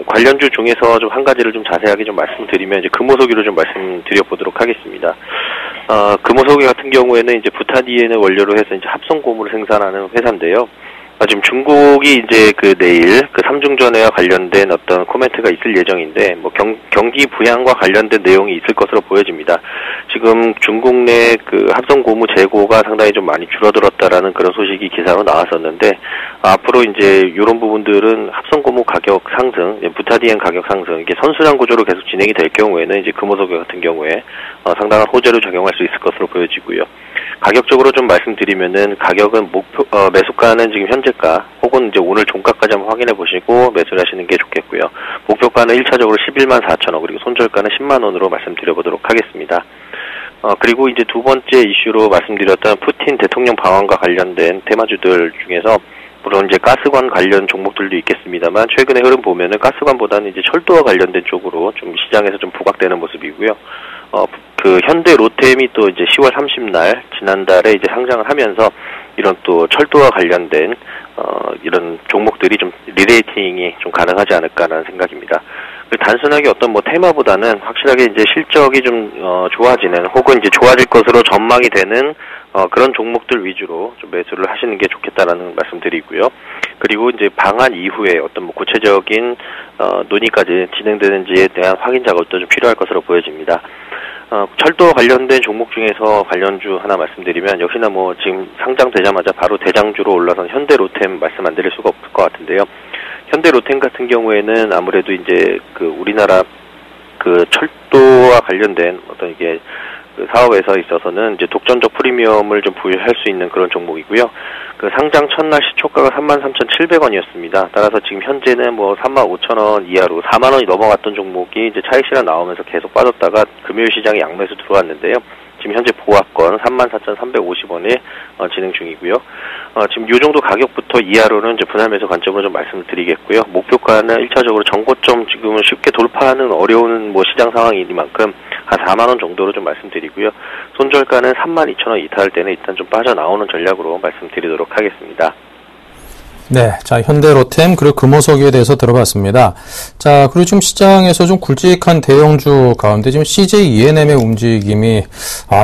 관련주 중에서 좀 한 가지를 좀 자세하게 좀 말씀드리면 이제 금호석유를 좀 말씀드려 보도록 하겠습니다. 금호석유 같은 경우에는 이제 부탄디엔을 원료로 해서 이제 합성 고무를 생산하는 회사인데요. 지금 중국이 이제 내일 삼중전해와 관련된 어떤 코멘트가 있을 예정인데 경기 부양과 관련된 내용이 있을 것으로 보여집니다. 지금 중국 내 합성 고무 재고가 상당히 좀 많이 줄어들었다라는 그런 소식이 기사로 나왔었는데 앞으로 이제 이런 부분들은 합성 고무 가격 상승, 부타디엔 가격 상승 이게 선순환 구조로 계속 진행이 될 경우에는 이제 금호석유 같은 경우에 상당한 호재로 작용할 수 있을 것으로 보여지고요. 가격적으로 좀 말씀드리면은 가격은 매수가는 지금 현재가 혹은 이제 오늘 종가까지 한번 확인해 보시고 매수를 하시는 게 좋겠고요. 목표가는 1차적으로 11만 4천 원 그리고 손절가는 10만 원으로 말씀드려 보도록 하겠습니다. 그리고 이제 두 번째 이슈로 말씀드렸던 푸틴 대통령 방한과 관련된 테마주들 중에서 물론 이제 가스관 관련 종목들도 있겠습니다만 최근의 흐름 보면은 가스관보다는 이제 철도와 관련된 쪽으로 좀 시장에서 좀 부각되는 모습이고요. 현대 로템이 또 이제 10월 30날 지난달에 이제 상장을 하면서 이런 또 철도와 관련된 이런 종목들이 좀 리레이팅이 좀 가능하지 않을까라는 생각입니다. 단순하게 어떤 테마보다는 확실하게 이제 실적이 좀 좋아지는 혹은 이제 좋아질 것으로 전망이 되는 그런 종목들 위주로 좀 매수를 하시는 게 좋겠다라는 말씀드리고요. 그리고 이제 방한 이후에 어떤 구체적인 논의까지 진행되는지에 대한 확인 작업도 좀 필요할 것으로 보여집니다. 철도 관련된 종목 중에서 관련주 하나 말씀드리면 역시나 지금 상장되자마자 바로 대장주로 올라선 현대로템 말씀 안 드릴 수가 없을 것 같은데요. 현대로템 같은 경우에는 아무래도 이제 우리나라 철도와 관련된 어떤 이게 사업에서 있어서는 이제 독점적 프리미엄을 좀 부여할 수 있는 그런 종목이고요. 상장 첫날 시초가가 33,700원이었습니다. 따라서 지금 현재는 35,000원 이하로 4만 원이 넘어갔던 종목이 이제 차익 실현 나오면서 계속 빠졌다가 금요일 시장에 양매수 들어왔는데요. 지금 현재 보합권 34,350원에 진행 중이고요. 지금 요 정도 가격부터 이하로는 이제 분할 매수 관점으로 좀 말씀을 드리겠고요. 목표가는 1차적으로 정고점 지금은 쉽게 돌파하는 어려운 시장 상황이니만큼 한 4만 원 정도로 좀 말씀드리고요. 손절가는 32,000원 이탈할 때는 일단 좀 빠져나오는 전략으로 말씀드리도록 하겠습니다. 네, 자, 현대로템 그리고 금호석유에 대해서 들어봤습니다. 자, 그리고 지금 시장에서 좀 굵직한 대형주 가운데 지금 CJ ENM의 움직임이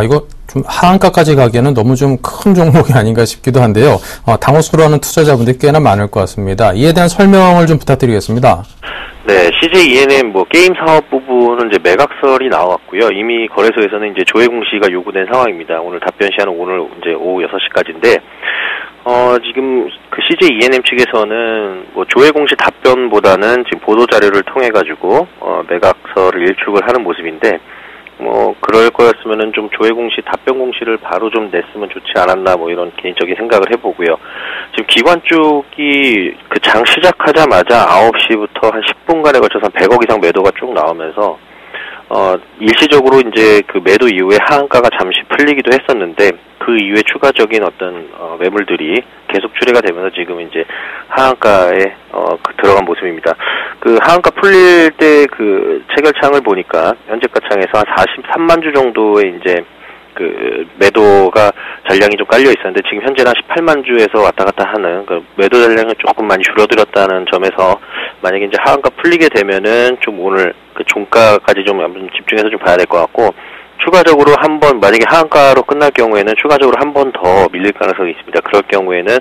이거 좀 하한가까지 가기에는 너무 좀 큰 종목이 아닌가 싶기도 한데요. 당호수로 하는 투자자분들이 꽤나 많을 것 같습니다. 이에 대한 설명을 좀 부탁드리겠습니다. 네, CJ ENM 게임 사업 부분은 이제 매각설이 나왔고요. 이미 거래소에서는 이제 조회 공시가 요구된 상황입니다. 오늘 답변 시한은 오늘 이제 오후 6시까지인데 지금 CJ ENM 측에서는 조회 공시 답변보다는 지금 보도 자료를 통해 가지고 매각설을 일축을 하는 모습인데 그럴 거였으면은 좀 조회 공시 답변 공시를 바로 좀 냈으면 좋지 않았나 이런 개인적인 생각을 해보고요. 지금 기관 쪽이 장 시작하자마자 9시부터 한 10분간에 걸쳐서 한 100억 이상 매도가 쭉 나오면서 일시적으로 이제 매도 이후에 하한가가 잠시 풀리기도 했었는데 그 이후에 추가적인 어떤 매물들이 계속 출회가 되면서 지금 이제 하한가에 들어간 모습입니다. 하한가 풀릴 때 체결창을 보니까 현재가창에서 한 43만 주 정도의 이제 매도가 전량이 좀 깔려 있었는데 지금 현재는 한 18만 주에서 왔다 갔다 하는 매도 전량은 조금 많이 줄어들었다는 점에서 만약에 이제 하한가 풀리게 되면은 좀 오늘 종가까지 좀 집중해서 좀 봐야 될 것 같고 추가적으로 만약에 하한가로 끝날 경우에는 추가적으로 한 번 더 밀릴 가능성이 있습니다. 그럴 경우에는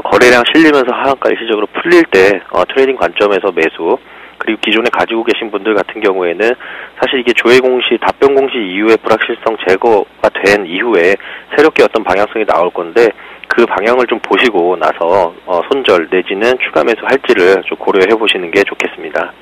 거래량 실리면서 하한가 일시적으로 풀릴 때 트레이딩 관점에서 매수 그리고 기존에 가지고 계신 분들 같은 경우에는 사실 이게 조회 공시, 답변 공시 이후에 불확실성 제거가 된 이후에 새롭게 어떤 방향성이 나올 건데 그 방향을 좀 보시고 나서 손절 내지는 추가 매수 할지를 좀 고려해 보시는 게 좋겠습니다.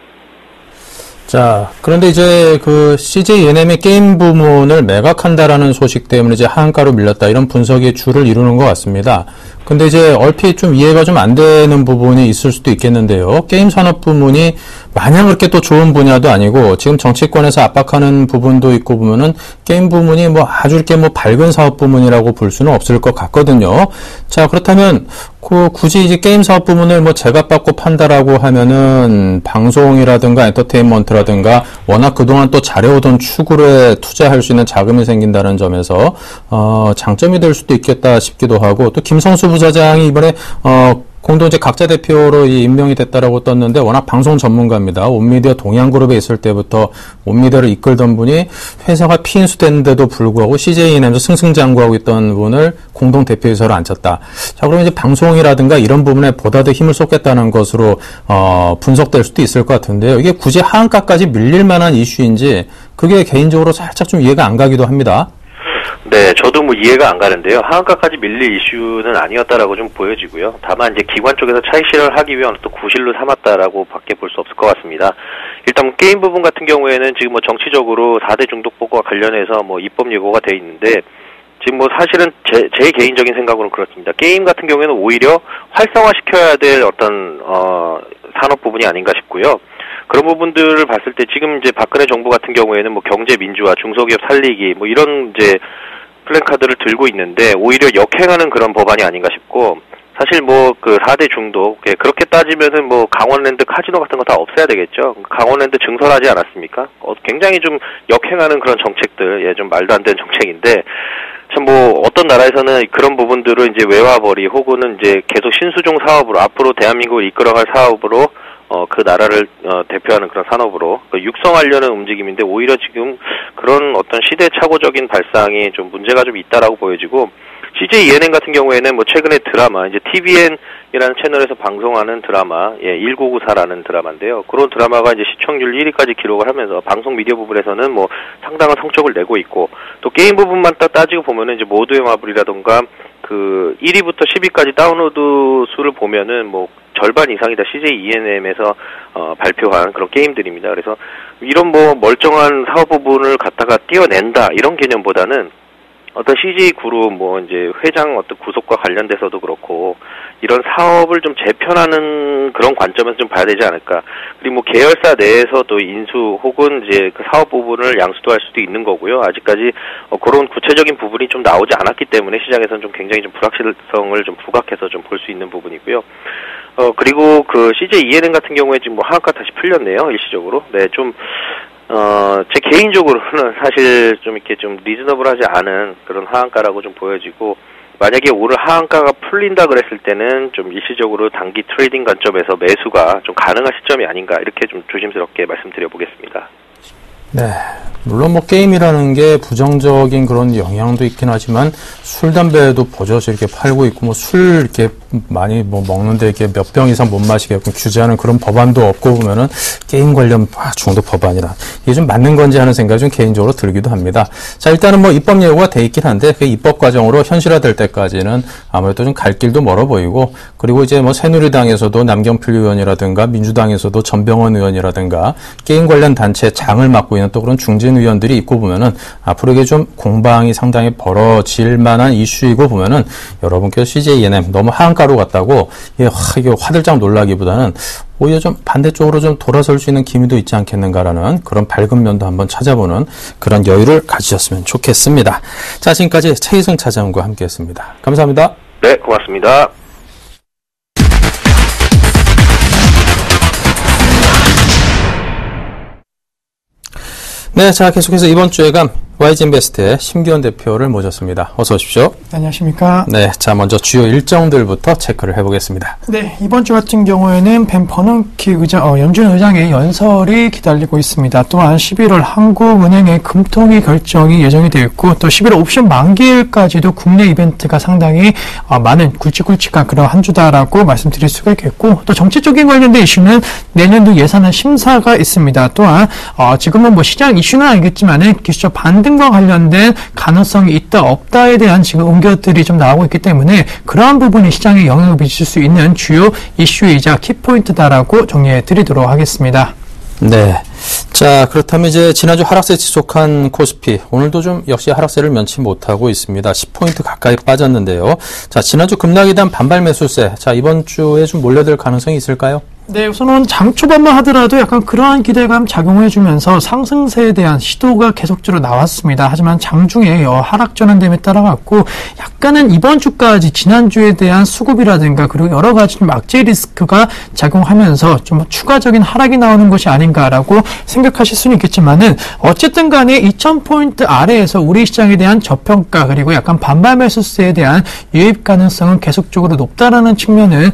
자, 그런데 이제 그 CJ ENM의 게임 부문을 매각한다라는 소식 때문에 이제 하한가로 밀렸다 이런 분석이 주를 이루는 것 같습니다. 근데 이제 얼핏 좀 이해가 좀 안 되는 부분이 있을 수도 있겠는데요. 게임 산업 부문이 마냥 그렇게 또 좋은 분야도 아니고 지금 정치권에서 압박하는 부분도 있고 보면은 게임 부문이 뭐 아주 이렇게 뭐 밝은 사업 부문이라고 볼 수는 없을 것 같거든요. 자, 그렇다면 굳이 이제 게임 사업 부문을 뭐 제값받고 판다라고 하면은 방송이라든가 엔터테인먼트라든가 워낙 그동안 또 잘해오던 축으로 투자할 수 있는 자금이 생긴다는 점에서 장점이 될 수도 있겠다 싶기도 하고, 또 김성수 부사장이 이번에 공동 이제 각자 대표로 임명이 됐다라고 떴는데 워낙 방송 전문가입니다. 온미디어 동양그룹에 있을 때부터 온미디어를 이끌던 분이 회사가 피인수됐는데도 불구하고 CJENM에서 승승장구하고 있던 분을 공동 대표이사로 앉혔다. 자, 그러면 이제 방송이라든가 이런 부분에 보다 더 힘을 쏟겠다는 것으로 분석될 수도 있을 것 같은데요. 이게 굳이 하한가까지 밀릴 만한 이슈인지 그게 개인적으로 살짝 좀 이해가 안 가기도 합니다. 네, 저도 뭐 이해가 안 가는데요. 하한가까지 밀릴 이슈는 아니었다라고 좀 보여지고요. 다만 이제 기관 쪽에서 차익 실현을 하기 위한 또 구실로 삼았다라고 밖에 볼 수 없을 것 같습니다. 일단 게임 부분 같은 경우에는 지금 뭐 정치적으로 4대 중독법과 관련해서 뭐 입법 예고가 돼 있는데, 지금 뭐 사실은 제 개인적인 생각으로는 그렇습니다. 게임 같은 경우에는 오히려 활성화시켜야 될 어떤 산업 부분이 아닌가 싶고요. 그런 부분들을 봤을 때 지금 이제 박근혜 정부 같은 경우에는 뭐 경제 민주화, 중소기업 살리기 뭐 이런 이제 플랜카드를 들고 있는데 오히려 역행하는 그런 법안이 아닌가 싶고, 사실 뭐 그 4대 중독, 그렇게 따지면은 뭐 강원랜드 카지노 같은 거 다 없애야 되겠죠. 강원랜드 증설하지 않았습니까? 굉장히 좀 역행하는 그런 정책들, 좀 말도 안 되는 정책인데, 참 뭐 어떤 나라에서는 그런 부분들을 이제 외화벌이 혹은 이제 계속 신수종 사업으로 앞으로 대한민국을 이끌어갈 사업으로 그 나라를 대표하는 그런 산업으로 육성하려는 움직임인데, 오히려 지금 그런 어떤 시대착오적인 발상이 좀 문제가 좀 있다라고 보여지고, CJ ENM 같은 경우에는 뭐 최근에 드라마, 이제 TVN이라는 채널에서 방송하는 드라마, 1994라는 드라마인데요. 그런 드라마가 이제 시청률 1위까지 기록을 하면서 방송 미디어 부분에서는 뭐 상당한 성적을 내고 있고, 또 게임 부분만 딱 따지고 보면은 이제 모두의 마블이라던가 그 1위부터 10위까지 다운로드 수를 보면은 뭐 절반 이상이 다 CJ ENM에서 발표한 그런 게임들입니다. 그래서 이런 뭐 멀쩡한 사업 부분을 갖다가 띄어낸다 이런 개념보다는 어떤 CJ 그룹 뭐 이제 회장 어떤 구속과 관련돼서도 그렇고 이런 사업을 좀 재편하는 그런 관점에서 좀 봐야 되지 않을까. 그리고 뭐 계열사 내에서 또 인수 혹은 이제 그 사업 부분을 양수도 할 수도 있는 거고요. 아직까지 그런 구체적인 부분이 좀 나오지 않았기 때문에 시장에서는 좀 굉장히 좀 불확실성을 좀 부각해서 좀 볼 수 있는 부분이고요. 그리고 그 CJ ENM 같은 경우에 지금 뭐 하한가 다시 풀렸네요, 일시적으로. 네, 좀 제 개인적으로는 사실 좀 이렇게 좀 리즈너블하지 않은 그런 하한가라고 좀 보여지고, 만약에 오늘 하한가가 풀린다 그랬을 때는 좀 일시적으로 단기 트레이딩 관점에서 매수가 좀 가능한 시점이 아닌가, 이렇게 좀 조심스럽게 말씀드려 보겠습니다. 네. 물론 뭐 게임이라는 게 부정적인 그런 영향도 있긴 하지만 술, 담배도 버젓이 이렇게 팔고 있고 뭐 술 이렇게 많이 뭐 먹는데 이렇게 몇 병 이상 못 마시게끔 규제하는 그런 법안도 없고 보면은 게임 관련 중독 법안이라 이게 좀 맞는 건지 하는 생각이 좀 개인적으로 들기도 합니다. 자, 일단은 뭐 입법 예고가 돼 있긴 한데 그 입법 과정으로 현실화될 때까지는 아무래도 좀 갈 길도 멀어 보이고, 그리고 이제 뭐 새누리당에서도 남경필 의원이라든가 민주당에서도 전병헌 의원이라든가 게임 관련 단체 장을 맡고 있는 또 그런 중진 의원들이 있고 보면은 앞으로 이게 좀 공방이 상당히 벌어질 만한 이슈이고 보면은 여러분께서 CJ ENM 너무 하한가로 갔다고 이게 화들짝 놀라기보다는 오히려 좀 반대쪽으로 좀 돌아설 수 있는 기미도 있지 않겠는가라는 그런 밝은 면도 한번 찾아보는 그런 여유를 가지셨으면 좋겠습니다. 자, 지금까지 최희승 차장과 함께했습니다. 감사합니다. 네, 고맙습니다. 네, 자, 계속해서 이번 주에감 YG인베스트의 심기원 대표를 모셨습니다. 어서 오십시오. 안녕하십니까. 네, 자, 먼저 주요 일정들부터 체크를 해보겠습니다. 네, 이번 주 같은 경우에는 벤 버넌키 연준 의장의 연설이 기다리고 있습니다. 또한 11월 한국은행의 금통위 결정이 예정이 되어 있고, 또 11월 옵션 만기일까지도 국내 이벤트가 상당히 많은 굵직굵직한 그런 한 주다라고 말씀드릴 수가 있겠고, 또 정치적인 관련된 이슈는 내년도 예산안 심사가 있습니다. 또한 지금은 뭐 시장 이슈는 아니겠지만은 기술적 반등과 관련된 가능성이 있다 없다에 대한 지금 응결들이 좀 나오고 있기 때문에 그러한 부분이 시장에 영향을 미칠 수 있는 주요 이슈이자 키포인트다라고 정리해 드리도록 하겠습니다. 네. 자, 그렇다면 이제 지난주 하락세 지속한 코스피, 오늘도 좀 역시 하락세를 면치 못하고 있습니다. 10포인트 가까이 빠졌는데요. 자, 지난주 급락에 대한 반발 매수세, 자, 이번 주에 좀 몰려들 가능성이 있을까요? 네, 우선은 장 초반만 하더라도 약간 그러한 기대감 작용해주면서 상승세에 대한 시도가 계속적으로 나왔습니다. 하지만 장중에 하락 전환됨에 따라갔고 약간은 이번 주까지 지난주에 대한 수급이라든가 그리고 여러 가지 좀 악재 리스크가 작용하면서 좀 추가적인 하락이 나오는 것이 아닌가라고 생각하실 수는 있겠지만은 어쨌든 간에 2000포인트 아래에서 우리 시장에 대한 저평가 그리고 약간 반발 매수세에 대한 유입 가능성은 계속적으로 높다라는 측면은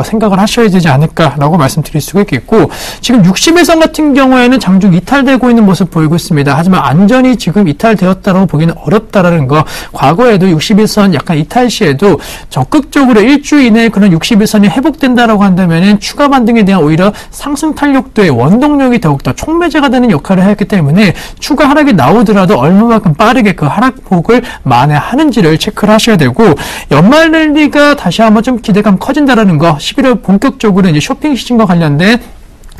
생각을 하셔야 되지 않을까라고 말씀드릴 수가 있겠고, 지금 60일선 같은 경우에는 장중 이탈되고 있는 모습 보이고 있습니다. 하지만 안전히 지금 이탈되었다고 보기는 어렵다라는 거, 과거에도 60일선 약간 이탈 시에도 적극적으로 일주 이내에 그런 60일선이 회복된다라고 한다면은 추가 반등에 대한 오히려 상승 탄력도의 원동력이 더욱더 촉매제가 되는 역할을 했기 때문에 추가 하락이 나오더라도 얼마만큼 빠르게 그 하락폭을 만회하는지를 체크를 하셔야 되고, 연말 랠리가 다시 한번 좀 기대감 커진다라는 거, 11월 본격적으로 이제 쇼핑 시즌과 관련된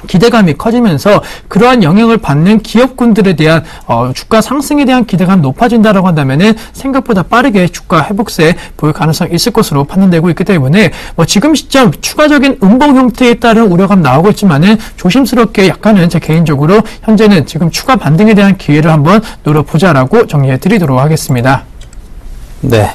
기대감이 커지면서 그러한 영향을 받는 기업군들에 대한 주가 상승에 대한 기대감이 높아진다라고 한다면은 생각보다 빠르게 주가 회복세 보일 가능성이 있을 것으로 판단되고 있기 때문에 지금 시점 추가적인 음봉 형태에 따른 우려감 나오고 있지만은 조심스럽게 약간은 제 개인적으로 현재는 지금 추가 반등에 대한 기회를 한번 노려보자라고 정리해 드리도록 하겠습니다. 네.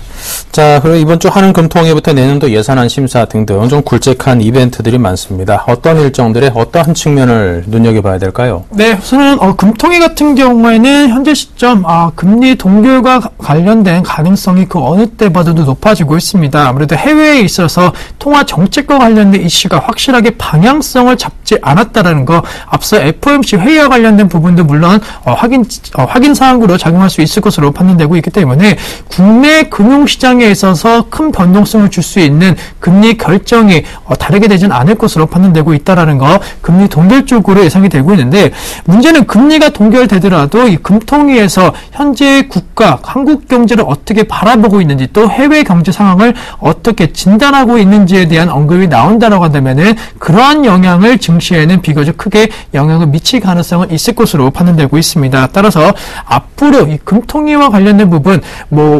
자, 그리고 이번 주 한은 금통위부터 내년도 예산안 심사 등등 좀 굵직한 이벤트들이 많습니다. 어떤 일정들의 어떠한 측면을 눈여겨봐야 될까요? 네, 우선은 금통위 같은 경우에는 현재 시점 금리 동결과 관련된 가능성이 그 어느 때 봐도 높아지고 있습니다. 아무래도 해외에 있어서 통화 정책과 관련된 이슈가 확실하게 방향성을 잡지 않았다라는 거, 앞서 FOMC 회의와 관련된 부분도 물론 확인 사항으로 작용할 수 있을 것으로 판단되고 있기 때문에 국내 금융시장에 있어서 큰 변동성을 줄 수 있는 금리 결정이 다르게 되진 않을 것으로 판단되고 있다라는 거, 금리 동결 쪽으로 예상이 되고 있는데, 문제는 금리가 동결되더라도 이 금통위에서 현재 국가, 한국 경제를 어떻게 바라보고 있는지, 또 해외 경제 상황을 어떻게 진단하고 있는지에 대한 언급이 나온다라고 한다면은 그러한 영향을 증시에는 비교적 크게 영향을 미칠 가능성은 있을 것으로 판단되고 있습니다. 따라서 앞으로 이 금통위와 관련된 부분,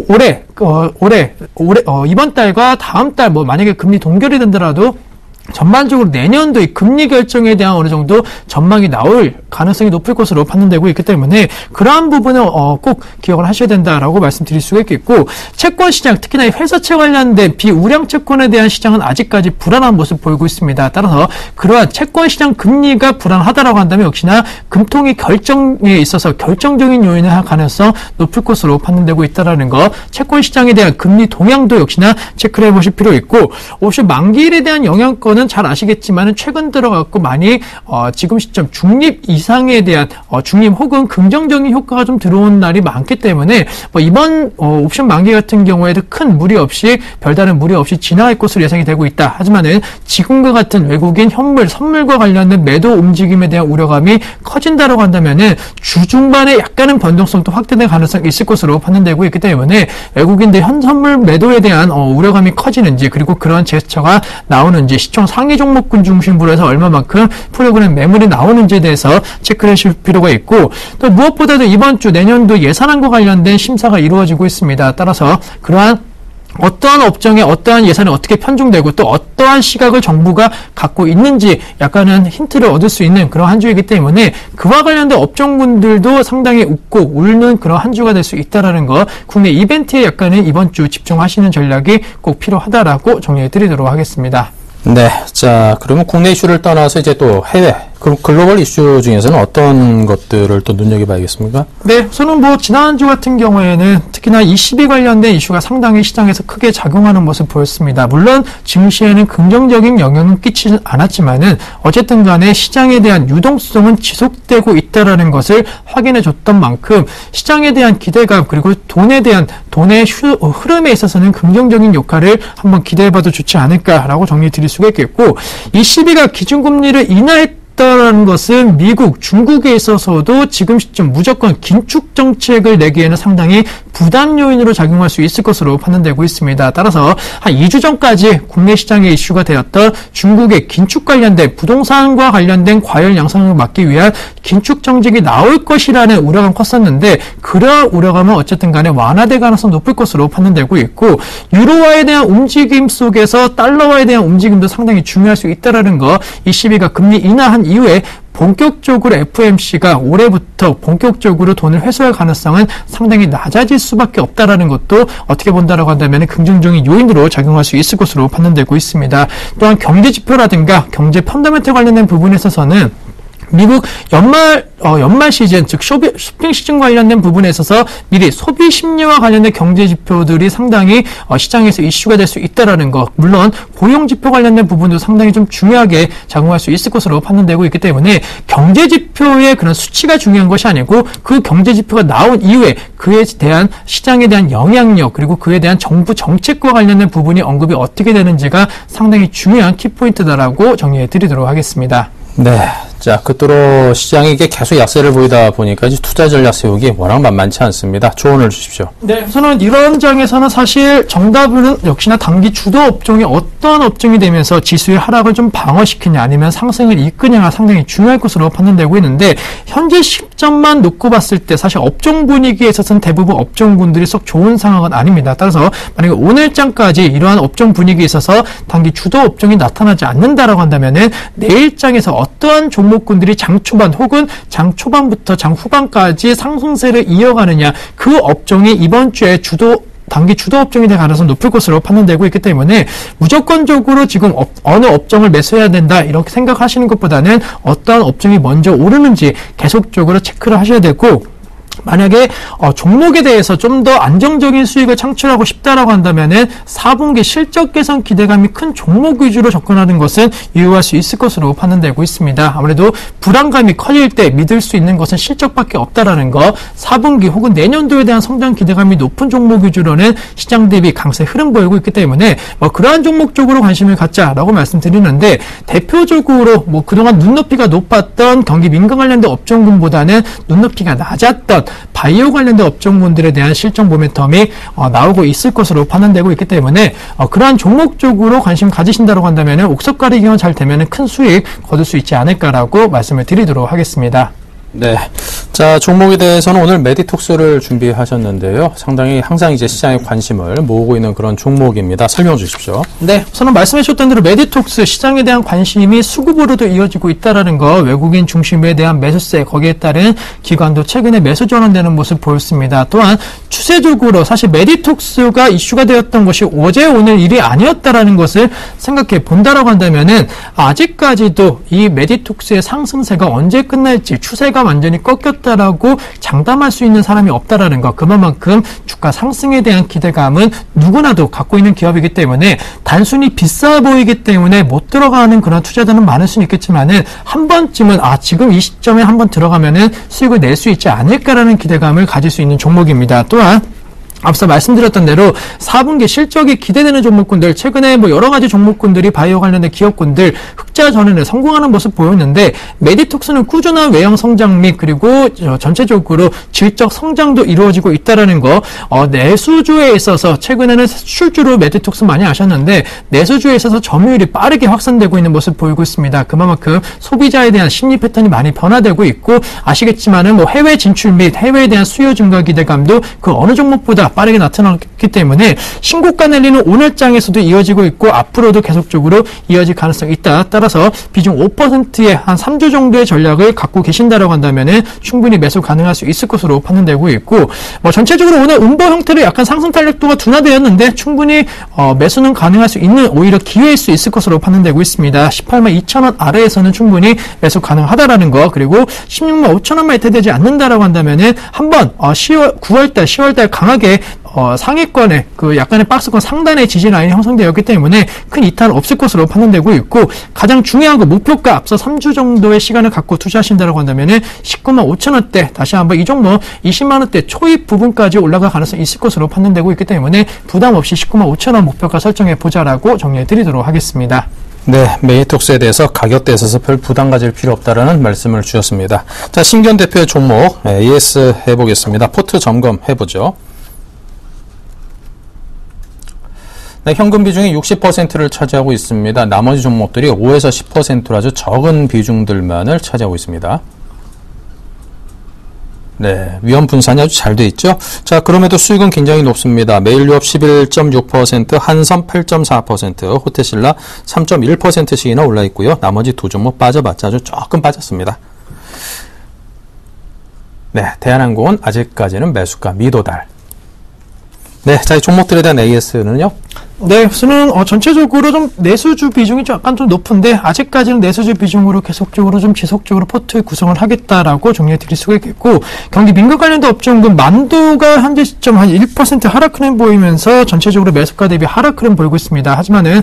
올해 이번 달과 다음 달 만약에 금리 동결이 된다라도 전반적으로 내년도 이 금리 결정에 대한 어느 정도 전망이 나올 가능성이 높을 것으로 판단되고 있기 때문에 그러한 부분은 꼭 기억을 하셔야 된다라고 말씀드릴 수가 있겠고, 채권 시장, 특히나 회사채 관련된 비우량 채권에 대한 시장은 아직까지 불안한 모습 보이고 있습니다. 따라서 그러한 채권 시장 금리가 불안하다라고 한다면 역시나 금통위 결정에 있어서 결정적인 요인을 할 가능성 높을 것으로 판단되고 있다라는 거, 채권 시장에 대한 금리 동향도 역시나 체크를 해보실 필요 있고, 옵션 만기일에 대한 영향권 는 잘 아시겠지만 최근 들어갔고 많이 지금 시점 중립 이상에 대한 중립 혹은 긍정적인 효과가 좀 들어온 날이 많기 때문에 이번 옵션 만기 같은 경우에도 큰 무리 없이, 별다른 무리 없이 지나갈 것으로 예상이 되고 있다. 하지만은 지금과 같은 외국인 현물, 선물과 관련된 매도 움직임에 대한 우려감이 커진다라고 한다면은 주중반에 약간은 변동성도 확대될 가능성이 있을 것으로 판단되고 있기 때문에 외국인들 현선물 매도에 대한 우려감이 커지는지, 그리고 그런 제스처가 나오는지, 시총 상위 종목군 중심으로 해서 얼마만큼 프로그램 매물이 나오는지에 대해서 체크를 하실 필요가 있고, 또 무엇보다도 이번 주 내년도 예산안과 관련된 심사가 이루어지고 있습니다. 따라서 그러한 어떠한 업종에 어떠한 예산이 어떻게 편중되고 또 어떠한 시각을 정부가 갖고 있는지 약간은 힌트를 얻을 수 있는 그런 한 주이기 때문에 그와 관련된 업종군들도 상당히 웃고 울는 그런 한 주가 될 수 있다라는 거, 국내 이벤트에 약간은 이번 주 집중하시는 전략이 꼭 필요하다라고 정리해 드리도록 하겠습니다. 네. 자, 그러면 국내 이슈를 떠나서 이제 또 해외, 그럼 글로벌 이슈 중에서는 어떤 것들을 또 눈여겨봐야겠습니까? 네, 우선은 지난주 같은 경우에는 특히나 ECB 관련된 이슈가 상당히 시장에서 크게 작용하는 모습 보였습니다. 물론 증시에는 긍정적인 영향은 끼치지 않았지만은 어쨌든 간에 시장에 대한 유동성은 지속되고 있다라는 것을 확인해 줬던 만큼 시장에 대한 기대감, 그리고 돈의 흐름에 있어서는 긍정적인 역할을 한번 기대해봐도 좋지 않을까라고 정리해 드릴 수가 있겠고, ECB가 기준금리를 인하했다라는 것은 미국, 중국에 있어서도 지금 시점 무조건 긴축 정책을 내기에는 상당히 부담 요인으로 작용할 수 있을 것으로 판단되고 있습니다. 따라서 한 2주 전까지 국내 시장에 이슈가 되었던 중국의 긴축 관련된 부동산과 관련된 과열 양상을 막기 위한 긴축 정책이 나올 것이라는 우려가 컸었는데 그러한 우려감은 어쨌든 간에 완화될 가능성이 높을 것으로 판단되고 있고 유로화에 대한 움직임 속에서 달러화에 대한 움직임도 상당히 중요할 수 있다는 거 이 ECB가 금리 인하한 이후에 본격적으로 FOMC가 올해부터 본격적으로 돈을 회수할 가능성은 상당히 낮아질 수밖에 없다라는 것도 어떻게 본다라고 한다면 긍정적인 요인으로 작용할 수 있을 것으로 판단되고 있습니다. 또한 경제 지표라든가 경제 펀더멘털 관련된 부분에 있어서는 미국 연말 시즌, 즉 쇼핑 시즌 관련된 부분에 있어서 미리 소비 심리와 관련된 경제 지표들이 상당히 시장에서 이슈가 될 수 있다라는 것. 물론 고용 지표 관련된 부분도 상당히 좀 중요하게 작용할 수 있을 것으로 판단되고 있기 때문에 경제 지표의 그런 수치가 중요한 것이 아니고 그 경제 지표가 나온 이후에 그에 대한 시장에 대한 영향력 그리고 그에 대한 정부 정책과 관련된 부분이 언급이 어떻게 되는지가 상당히 중요한 키포인트다라고 정리해 드리도록 하겠습니다. 네. 자, 끝으로 시장이 이게 계속 약세를 보이다 보니까 이제 투자 전략 세우기 워낙 만만치 않습니다. 조언을 주십시오. 네, 우선은 이런 장에서는 사실 정답은 역시나 단기 주도 업종이 어떤 업종이 되면서 지수의 하락을 좀 방어시키냐 아니면 상승을 이끄냐가 상당히 중요할 것으로 판단되고 있는데 현재 시점만 놓고 봤을 때 사실 업종 분위기에 있어서는 대부분 업종군들이 썩 좋은 상황은 아닙니다. 따라서 만약에 오늘장까지 이러한 업종 분위기에 있어서 단기 주도 업종이 나타나지 않는다라고 한다면은 내일장에서 어떠한 종목군들이 장 초반 혹은 장 초반부터 장 후반까지 상승세를 이어가느냐 그 업종이 이번 주에 단기 주도 업종이 될 가능성이 높을 것으로 판단되고 있기 때문에 무조건적으로 지금 어느 업종을 매수해야 된다 이렇게 생각하시는 것보다는 어떠한 업종이 먼저 오르는지 계속적으로 체크를 하셔야 되고 만약에 종목에 대해서 좀 더 안정적인 수익을 창출하고 싶다라고 한다면은 4분기 실적 개선 기대감이 큰 종목 위주로 접근하는 것은 유효할 수 있을 것으로 판단되고 있습니다. 아무래도 불안감이 커질 때 믿을 수 있는 것은 실적밖에 없다라는 거 4분기 혹은 내년도에 대한 성장 기대감이 높은 종목 위주로는 시장 대비 강세 흐름 보이고 있기 때문에 그러한 종목 쪽으로 관심을 갖자라고 말씀드리는데 대표적으로 그동안 눈높이가 높았던 경기 민감 관련된 업종군보다는 눈높이가 낮았던 바이오 관련된 업종군들에 대한 실적 모멘텀이 나오고 있을 것으로 판단되고 있기 때문에 그러한 종목 쪽으로 관심 가지신다고 한다면 옥석 가리기만 잘 되면 큰 수익 거둘 수 있지 않을까라고 말씀을 드리도록 하겠습니다. 네. 자, 종목에 대해서는 오늘 메디톡스를 준비하셨는데요. 상당히 항상 이제 시장에 관심을 모으고 있는 그런 종목입니다. 설명 주십시오. 네. 우선은 말씀해 주셨던 대로 메디톡스 시장에 대한 관심이 수급으로도 이어지고 있다라는 거 외국인 중심에 대한 매수세 거기에 따른 기관도 최근에 매수 전환되는 모습 보였습니다. 또한 추세적으로 사실 메디톡스가 이슈가 되었던 것이 어제 오늘 일이 아니었다라는 것을 생각해 본다라고 한다면은 아직까지도 이 메디톡스의 상승세가 언제 끝날지 추세가 완전히 꺾였다라고 장담할 수 있는 사람이 없다라는 것. 그만큼 주가 상승에 대한 기대감은 누구나도 갖고 있는 기업이기 때문에 단순히 비싸 보이기 때문에 못 들어가는 그런 투자자는 많을 수는 있겠지만은 한 번쯤은 지금 이 시점에 한번 들어가면은 수익을 낼 수 있지 않을까라는 기대감을 가질 수 있는 종목입니다. 또한 앞서 말씀드렸던 대로 4분기 실적이 기대되는 종목군들 최근에 여러 가지 종목군들이 바이오 관련된 기업군들 흑자 전환에 성공하는 모습 보였는데 메디톡스는 꾸준한 외형 성장 및 그리고 전체적으로 질적 성장도 이루어지고 있다라는 거 내수주에 있어서 최근에는 수출주로 메디톡스 많이 아셨는데 내수주에 있어서 점유율이 빠르게 확산되고 있는 모습 보이고 있습니다. 그만큼 소비자에 대한 심리 패턴이 많이 변화되고 있고 아시겠지만은 해외 진출 및 해외에 대한 수요 증가 기대감도 그 어느 종목보다 빠르게 나타났기 때문에 신고가 내리는 오늘장에서도 이어지고 있고 앞으로도 계속적으로 이어질 가능성이 있다. 따라서 비중 5%의 한 3주 정도의 전략을 갖고 계신다라고 한다면은 충분히 매수 가능할 수 있을 것으로 판단되고 있고 전체적으로 오늘 음보 형태로 약간 상승 탄력도가 둔화되었는데 충분히 매수는 가능할 수 있는 오히려 기회일 수 있을 것으로 판단되고 있습니다. 182,000원 아래에서는 충분히 매수 가능하다라는 거 그리고 165,000원만 이탈되지 않는다라고 한다면은 한번 9월달 10월달 강하게 상위권에 그 약간의 박스권 상단의 지지 라인이 형성되었기 때문에 큰 이탈 없을 것으로 판단되고 있고 가장 중요한 거 목표가 앞서 3주 정도의 시간을 갖고 투자하신다고 한다면은 195,000원대 다시 한번 이 종목 20만원대 초입 부분까지 올라갈 가능성이 있을 것으로 판단되고 있기 때문에 부담 없이 195,000원 목표가 설정해 보자라고 정리해 드리도록 하겠습니다. 네, 메디톡스에 대해서 가격대에 있어서 별 부담 가질 필요 없다라는 말씀을 주셨습니다. 자, 신견 대표의 종목 AS 해보겠습니다. 포트 점검 해보죠. 네, 현금 비중이 60%를 차지하고 있습니다. 나머지 종목들이 5에서 10%로 아주 적은 비중들만을 차지하고 있습니다. 네, 위험 분산이 아주 잘 돼 있죠. 자, 그럼에도 수익은 굉장히 높습니다. 메일유업 11.6%, 한섬 8.4%, 호텔신라 3.1%씩이나 올라 있고요. 나머지 두 종목 빠져봤자 아주 조금 빠졌습니다. 네, 대한항공은 아직까지는 매수가 미도달. 네, 자, 이 종목들에 대한 AS는요? 네, 우선은 전체적으로 좀 내수주 비중이 약간 좀 높은데 아직까지는 내수주 비중으로 계속적으로 좀 지속적으로 포트에 구성을 하겠다라고 정리해 드릴 수가 있겠고, 경기 민간 관련된 업종군 만도가 현재 시점 한 1% 하락 흐름 보이면서 전체적으로 매수가 대비 하락 흐름 보이고 있습니다. 하지만은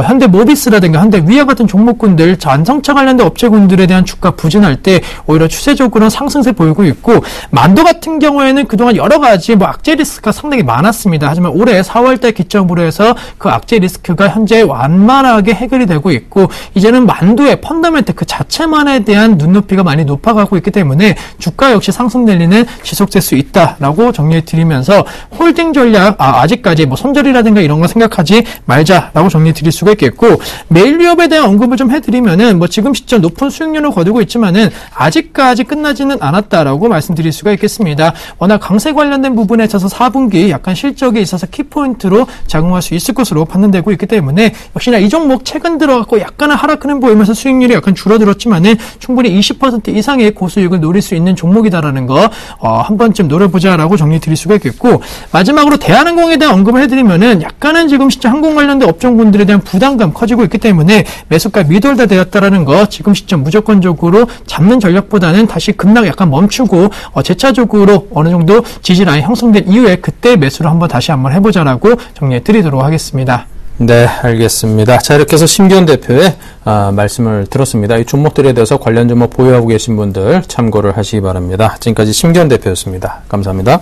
현대 모비스라든가 현대 위아 같은 종목군들, 완성차 관련된 업체군들에 대한 주가 부진할 때 오히려 추세적으로는 상승세 보이고 있고, 만도 같은 경우에는 그동안 여러 가지 악재 리스크가 상당히 많았습니다. 하지만 올해 4월달 기점으로 해서 그 악재 리스크가 현재 완만하게 해결이 되고 있고, 이제는 만두의 펀더멘트 그 자체만에 대한 눈높이가 많이 높아가고 있기 때문에 주가 역시 상승 랠리는 지속될 수 있다라고 정리해 드리면서, 홀딩 전략 아직까지 뭐 손절이라든가 이런 거 생각하지 말자라고 정리해 드릴 수가 있겠고, 메일유업에 대한 언급을 좀 해드리면은 뭐 지금 시점 높은 수익률을 거두고 있지만은 아직까지 끝나지는 않았다라고 말씀드릴 수가 있겠습니다. 워낙 강세 관련된 부분에 있어서 4분기 약간 실적에 있어서 키포인트로 작용할 수 있을 것으로 판단되고 있기 때문에, 역시나 이 종목 최근 들어갔고 약간은 하락 흐름 보이면서 수익률이 약간 줄어들었지만은 충분히 20% 이상의 고수익을 노릴 수 있는 종목이다라는 거 한 번쯤 노려보자라고 정리 드릴 수가 있겠고, 마지막으로 대한항공에 대한 언급을 해드리면은 약간은 지금 시점 항공 관련된 업종군들에 대한 부담감 커지고 있기 때문에 매수가 미돌다 되었다라는 거 지금 시점 무조건적으로 잡는 전략보다는 다시 급락 약간 멈추고 재차적으로 어느 정도 지지라인 형성된 이후에 그때 매수를 다시 한번 해보자라고 정리해 드리도록 하겠습니다. 네, 알겠습니다. 자, 이렇게 해서 심기현 대표의 말씀을 들었습니다. 이 종목들에 대해서 관련 종목 보유하고 계신 분들 참고를 하시기 바랍니다. 지금까지 심기현 대표였습니다. 감사합니다.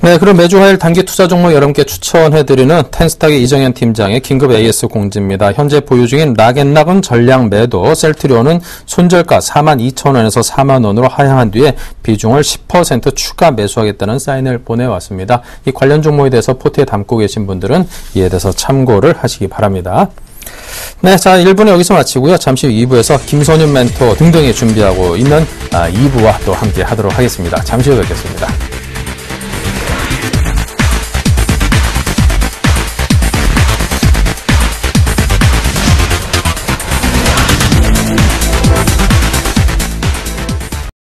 네, 그럼 매주 화요일 단기 투자 종목 여러분께 추천해드리는 텐스탁의 이정현 팀장의 긴급 AS 공지입니다. 현재 보유 중인 락앤락은 전량 매도, 셀트리온은 손절가 42,000원에서 4만원으로 하향한 뒤에 비중을 10% 추가 매수하겠다는 사인을 보내왔습니다. 이 관련 종목에 대해서 포트에 담고 계신 분들은 이에 대해서 참고를 하시기 바랍니다. 네, 자, 1부는 여기서 마치고요. 잠시 후 2부에서 김선윤 멘토 등등이 준비하고 있는 2부와 또 함께 하도록 하겠습니다. 잠시 후 뵙겠습니다.